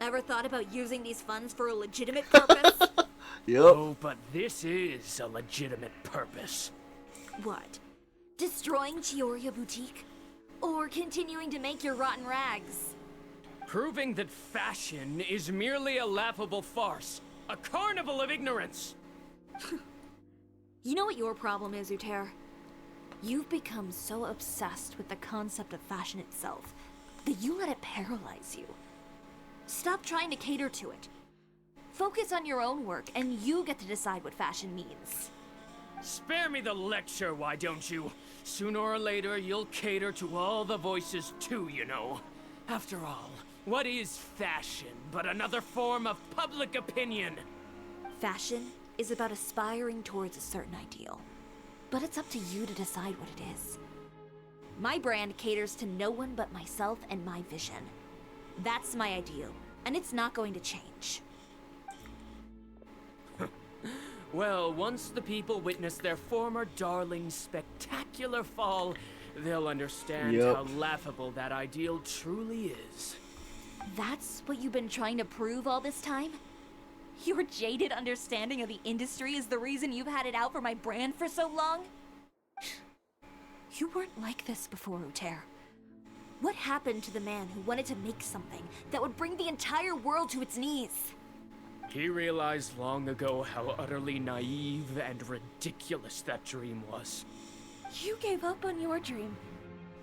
Ever thought about using these funds for a legitimate purpose? Yep. Oh, but this is a legitimate purpose. What? Destroying Chiori Boutique? Or continuing to make your rotten rags? Proving that fashion is merely a laughable farce. A carnival of ignorance! You know what your problem is, Uther? You've become so obsessed with the concept of fashion itself that you let it paralyze you. Stop trying to cater to it. Focus on your own work, and you get to decide what fashion means. Spare me the lecture, why don't you? Sooner or later, you'll cater to all the voices too, you know. After all, what is fashion but another form of public opinion? Fashion is about aspiring towards a certain ideal. But it's up to you to decide what it is. My brand caters to no one but myself and my vision. That's my ideal. And it's not going to change. Well, once the people witness their former darling's spectacular fall, they'll understand how laughable that ideal truly is. That's what you've been trying to prove all this time? Your jaded understanding of the industry is the reason you've had it out for my brand for so long? You weren't like this before, Uter. What happened to the man who wanted to make something that would bring the entire world to its knees? He realized long ago how utterly naive and ridiculous that dream was. You gave up on your dream,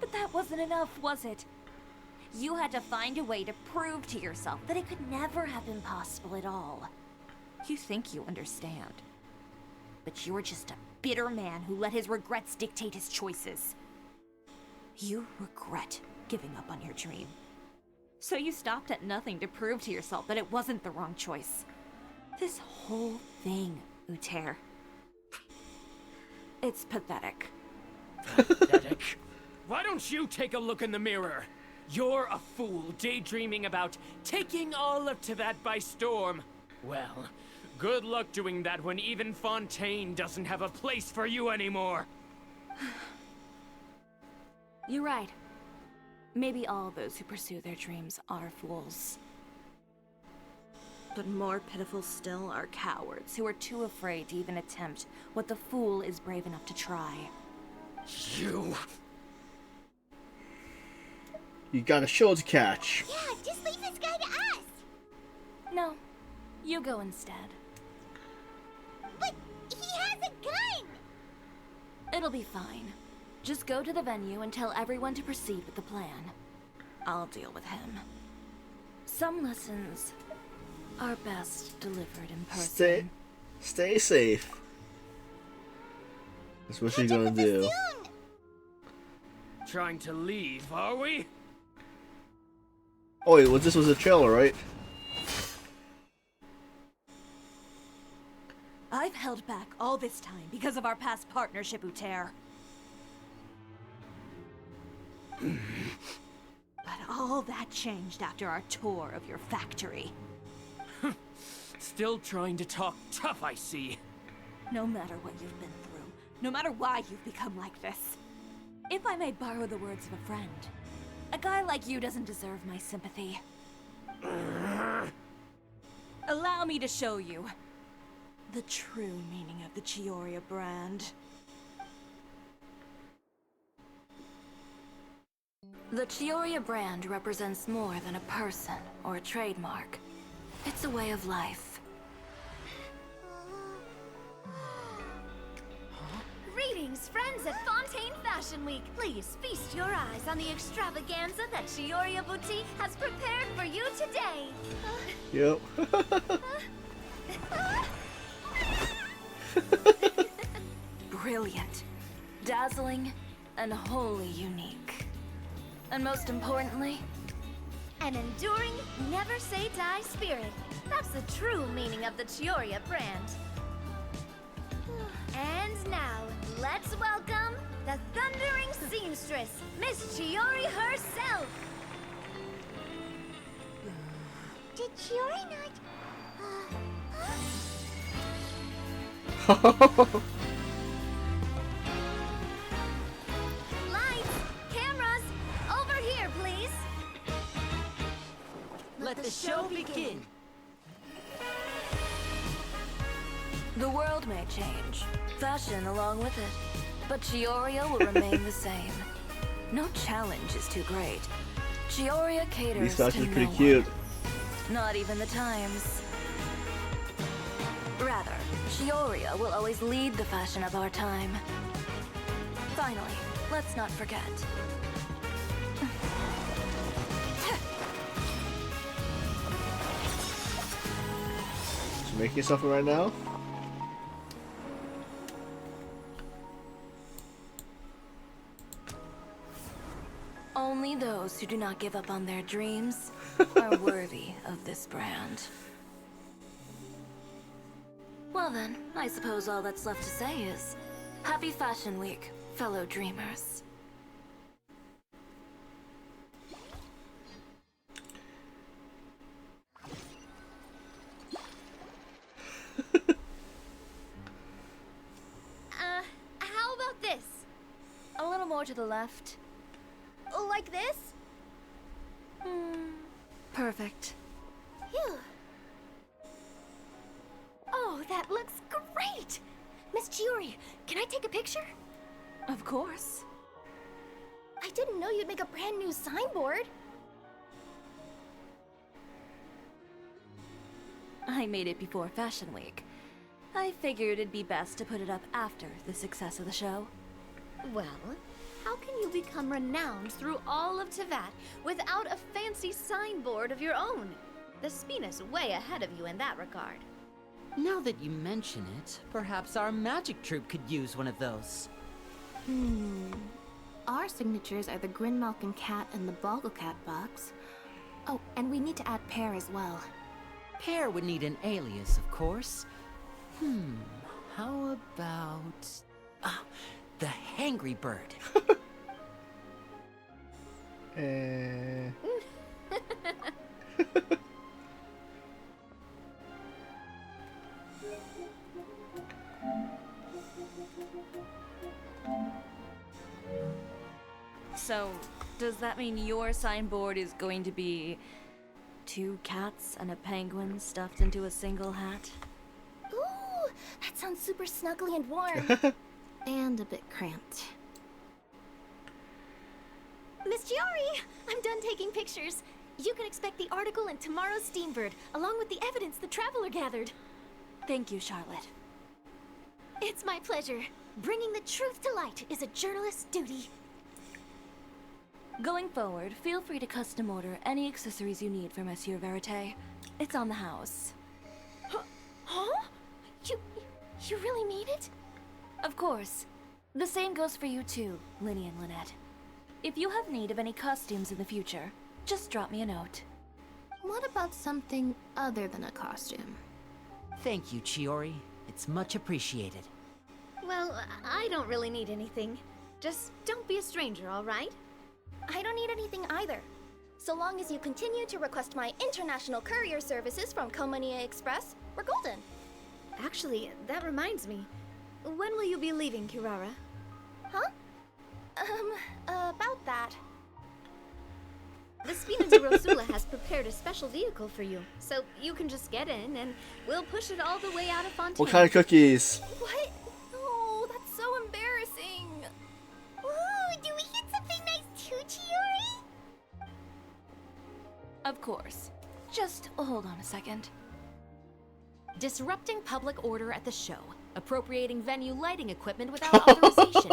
but that wasn't enough, was it? You had to find a way to prove to yourself that it could never have been possible at all. You think you understand, but you're just a bitter man who let his regrets dictate his choices. You regret giving up on your dream. So you stopped at nothing to prove to yourself that it wasn't the wrong choice. This whole thing, Uter. It's pathetic. Pathetic? Why don't you take a look in the mirror? You're a fool daydreaming about taking all of Tibet by storm. Well, good luck doing that when even Fontaine doesn't have a place for you anymore. You're right. Maybe all those who pursue their dreams are fools. But more pitiful still are cowards who are too afraid to even attempt what the fool is brave enough to try. You got a show to catch. Yeah, just leave this guy to us. No, you go instead. But he has a gun! It'll be fine. Just go to the venue and tell everyone to proceed with the plan. I'll deal with him. Some lessons are best delivered in person. Stay safe. That's what she's gonna do. Trying to leave, are we? Oh wait, well, this was a trailer, right? I've held back all this time because of our past partnership, Uter. But all that changed after our tour of your factory. Still trying to talk tough, I see. No matter what you've been through, no matter why you've become like this. If I may borrow the words of a friend, a guy like you doesn't deserve my sympathy. Allow me to show you the true meaning of the Chiori brand. The Chiori brand represents more than a person or a trademark. It's a way of life. Greetings, friends at Fontaine Fashion Week. Please feast your eyes on the extravaganza that Cisoria Boutique has prepared for you today. Yep. Brilliant, dazzling, and wholly unique. And most importantly, an enduring, never-say-die spirit. That's the true meaning of the Chiori brand. And now, let's welcome the thundering seamstress, Miss Chiori herself! Did Chiori not... Lights! Cameras! Over here, please! Let the show begin! the world may change, fashion along with it, but Chioria will remain the same. No challenge is too great. Chioria caters These to fashions no pretty one. cute. Not even the times. Rather, Chioria will always lead the fashion of our time. Finally, let's not forget. So making something right now? Only those who do not give up on their dreams are worthy of this brand. Well then, I suppose all that's left to say is, Happy Fashion Week, fellow dreamers. the left. Like this? Perfect. Phew. Oh, that looks great! Miss Chiori, can I take a picture? Of course. I didn't know you'd make a brand new signboard. I made it before Fashion Week. I figured it'd be best to put it up after the success of the show. Well, how can you become renowned through all of Tevat without a fancy signboard of your own? The Spina's way ahead of you in that regard. Now that you mention it, perhaps our magic troupe could use one of those. Our signatures are the Grinmalkin cat and the Bogglecat box. Oh, and we need to add Pear as well. Pear would need an alias, of course. How about... the Hangry Bird. So, does that mean your signboard is going to be 2 cats and a penguin stuffed into a single hat? Ooh, that sounds super snuggly and warm. And a bit cramped. Miss Chiori, I'm done taking pictures. You can expect the article in tomorrow's Steambird, along with the evidence the Traveler gathered. Thank you, Charlotte. It's my pleasure. Bringing the truth to light is a journalist's duty. Going forward, feel free to custom order any accessories you need for Monsieur Verite. It's on the house. Huh? You really mean it? Of course. The same goes for you too, Linny and Lynette. If you have need of any costumes in the future, just drop me a note. What about something other than a costume? Thank you, Chiori. It's much appreciated. Well, I don't really need anything. Just don't be a stranger, all right? I don't need anything either. So long as you continue to request my international courier services from Komania Express, we're golden. Actually, that reminds me. When will you be leaving, Kirara? Huh? About that. The Spina de Rosula has prepared a special vehicle for you, so you can just get in and we'll push it all the way out of Fontaine. What kind of cookies? What? No, that's so embarrassing. Ooh, do we get something nice too, Chiori? Of course. Just hold on a second. Disrupting public order at the show. Appropriating venue lighting equipment without authorization.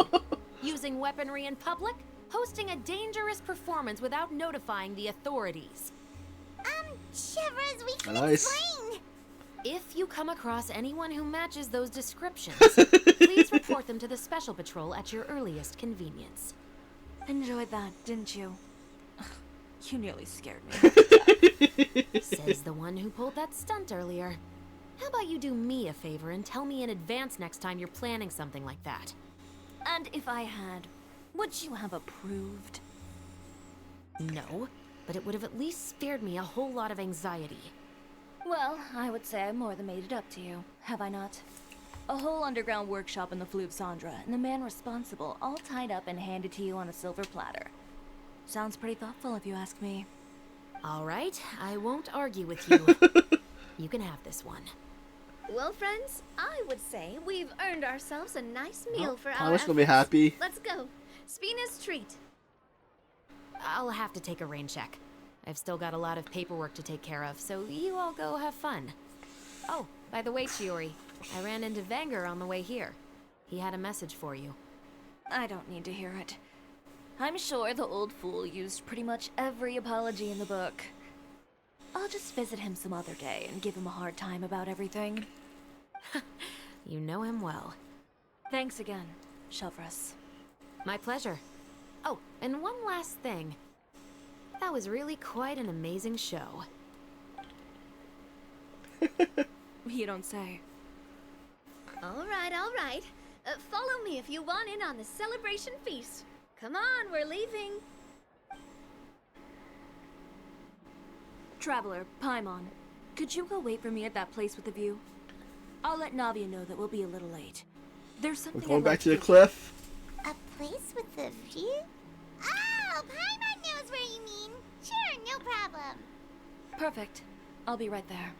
Using weaponry in public. Hosting a dangerous performance without notifying the authorities. Shivers, we can Nice. explain. If you come across anyone who matches those descriptions, please report them to the Special Patrol at your earliest convenience. Enjoyed that, didn't you? Ugh, you nearly scared me. Says the one who pulled that stunt earlier. How about you do me a favor and tell me in advance next time you're planning something like that? And if I had, would you have approved? No, but it would have at least spared me a whole lot of anxiety. Well, I would say I more than made it up to you, have I not? A whole underground workshop in the Fleuve Sandra, and the man responsible all tied up and handed to you on a silver platter. Sounds pretty thoughtful if you ask me. All right, I won't argue with you. You can have this one. Well, friends, I would say we've earned ourselves a nice meal for our Thomas gonna be efforts. happy. Let's go. Spina's treat. I'll have to take a rain check. I've still got a lot of paperwork to take care of, so you all go have fun. Oh, by the way, Chiori, I ran into Vanger on the way here. He had a message for you. I don't need to hear it. I'm sure the old fool used pretty much every apology in the book. I'll just visit him some other day and give him a hard time about everything. You know him well. Thanks again, Shelvrus. My pleasure. Oh, and one last thing. That was really quite an amazing show. You don't say. All right, all right. Follow me if you want in on the celebration feast. Come on, we're leaving. Traveler, Paimon, could you go wait for me at that place with the view? I'll let Navia know that we'll be a little late. There's something We're going I'd back like to the do. cliff. A place with a view? Oh, Paimon knows where you mean. Sure, no problem. Perfect. I'll be right there.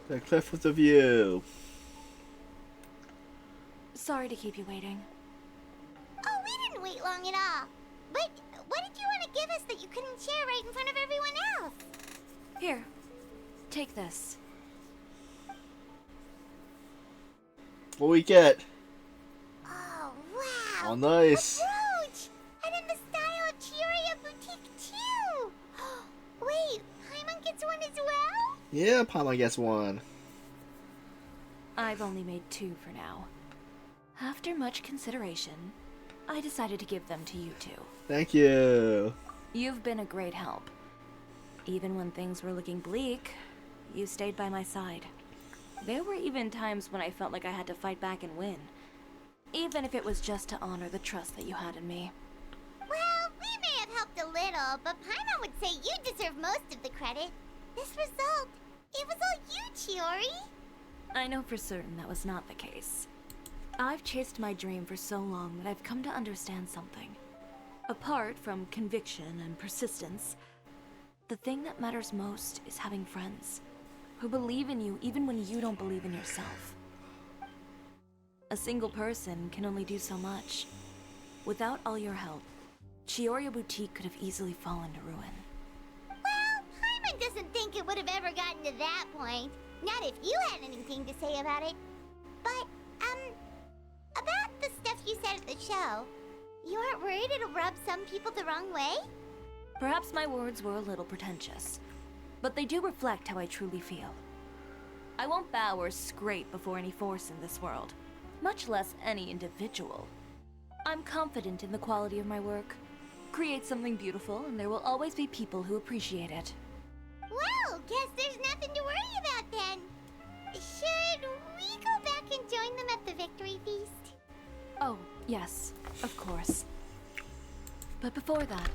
The cliff with the view. Sorry to keep you waiting. Oh, we didn't wait long at all. But what did you want to give us that you couldn't share right in front of everyone else? Here, take this. What we get? Oh, wow. Oh, nice. A brooch! And in the style of Cisoria Boutique, too! Wait, Paimon gets one as well? Yeah, Paimon gets one. I've only made 2 for now. After much consideration, I decided to give them to you two. Thank you. You've been a great help. Even when things were looking bleak, you stayed by my side. There were even times when I felt like I had to fight back and win. Even if it was just to honor the trust that you had in me. Well, we may have helped a little, but Paimon would say you deserve most of the credit. This result, it was all you, Chiori. I know for certain that was not the case. I've chased my dream for so long that I've come to understand something. Apart from conviction and persistence, the thing that matters most is having friends who believe in you even when you don't believe in yourself. A single person can only do so much. Without all your help, Chiori Boutique could have easily fallen to ruin. Well, Paimon doesn't think it would have ever gotten to that point. Not if you had anything to say about it. But, about the stuff you said at the show, you aren't worried it'll rub some people the wrong way? Perhaps my words were a little pretentious, but they do reflect how I truly feel. I won't bow or scrape before any force in this world, much less any individual. I'm confident in the quality of my work. Create something beautiful, and there will always be people who appreciate it. Well, guess there's nothing to worry about then. Should we go back and join them at the victory feast? Oh, yes, of course. But before that,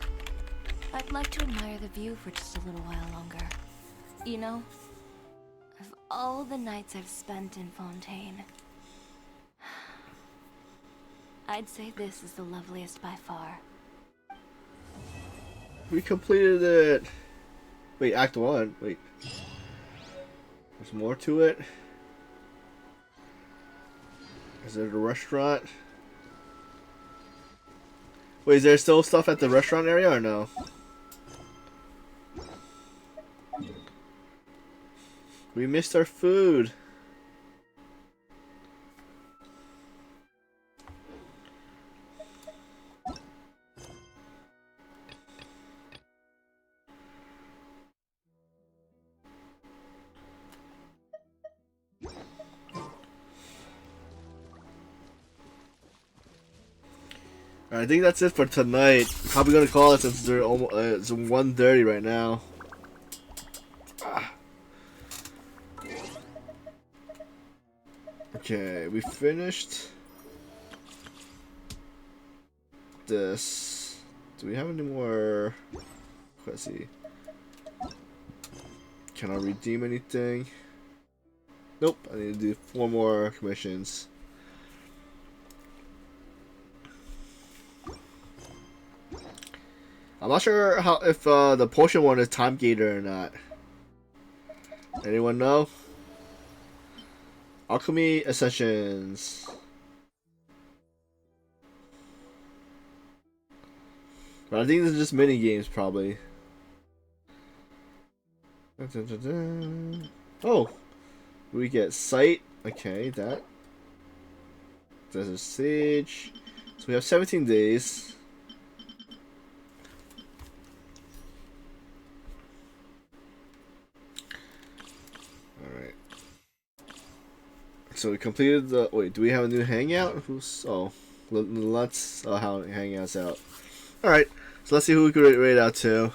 I'd like to admire the view for just a little while longer. You know, of all the nights I've spent in Fontaine, I'd say this is the loveliest by far. We completed it. Wait, Act 1. Wait. There's more to it. Is there a restaurant? Wait, is there still stuff at the restaurant area or no? We missed our food. I think that's it for tonight. Probably gonna call it since they're almost it's 1:30 right now. Okay, we finished this. Do we have any more? Let's see. Can I redeem anything? Nope. I need to do 4 more commissions. I'm not sure how if the potion one is time gated or not. Anyone know? Alchemy Ascensions. But I think this is just mini games probably. Oh, we get sight. Okay, that. There's a sage. So we have 17 days. so we completed the. Wait, do we have a new hangout? Who's? Oh, let's hang us out. All right, so let's see who we could rate out to.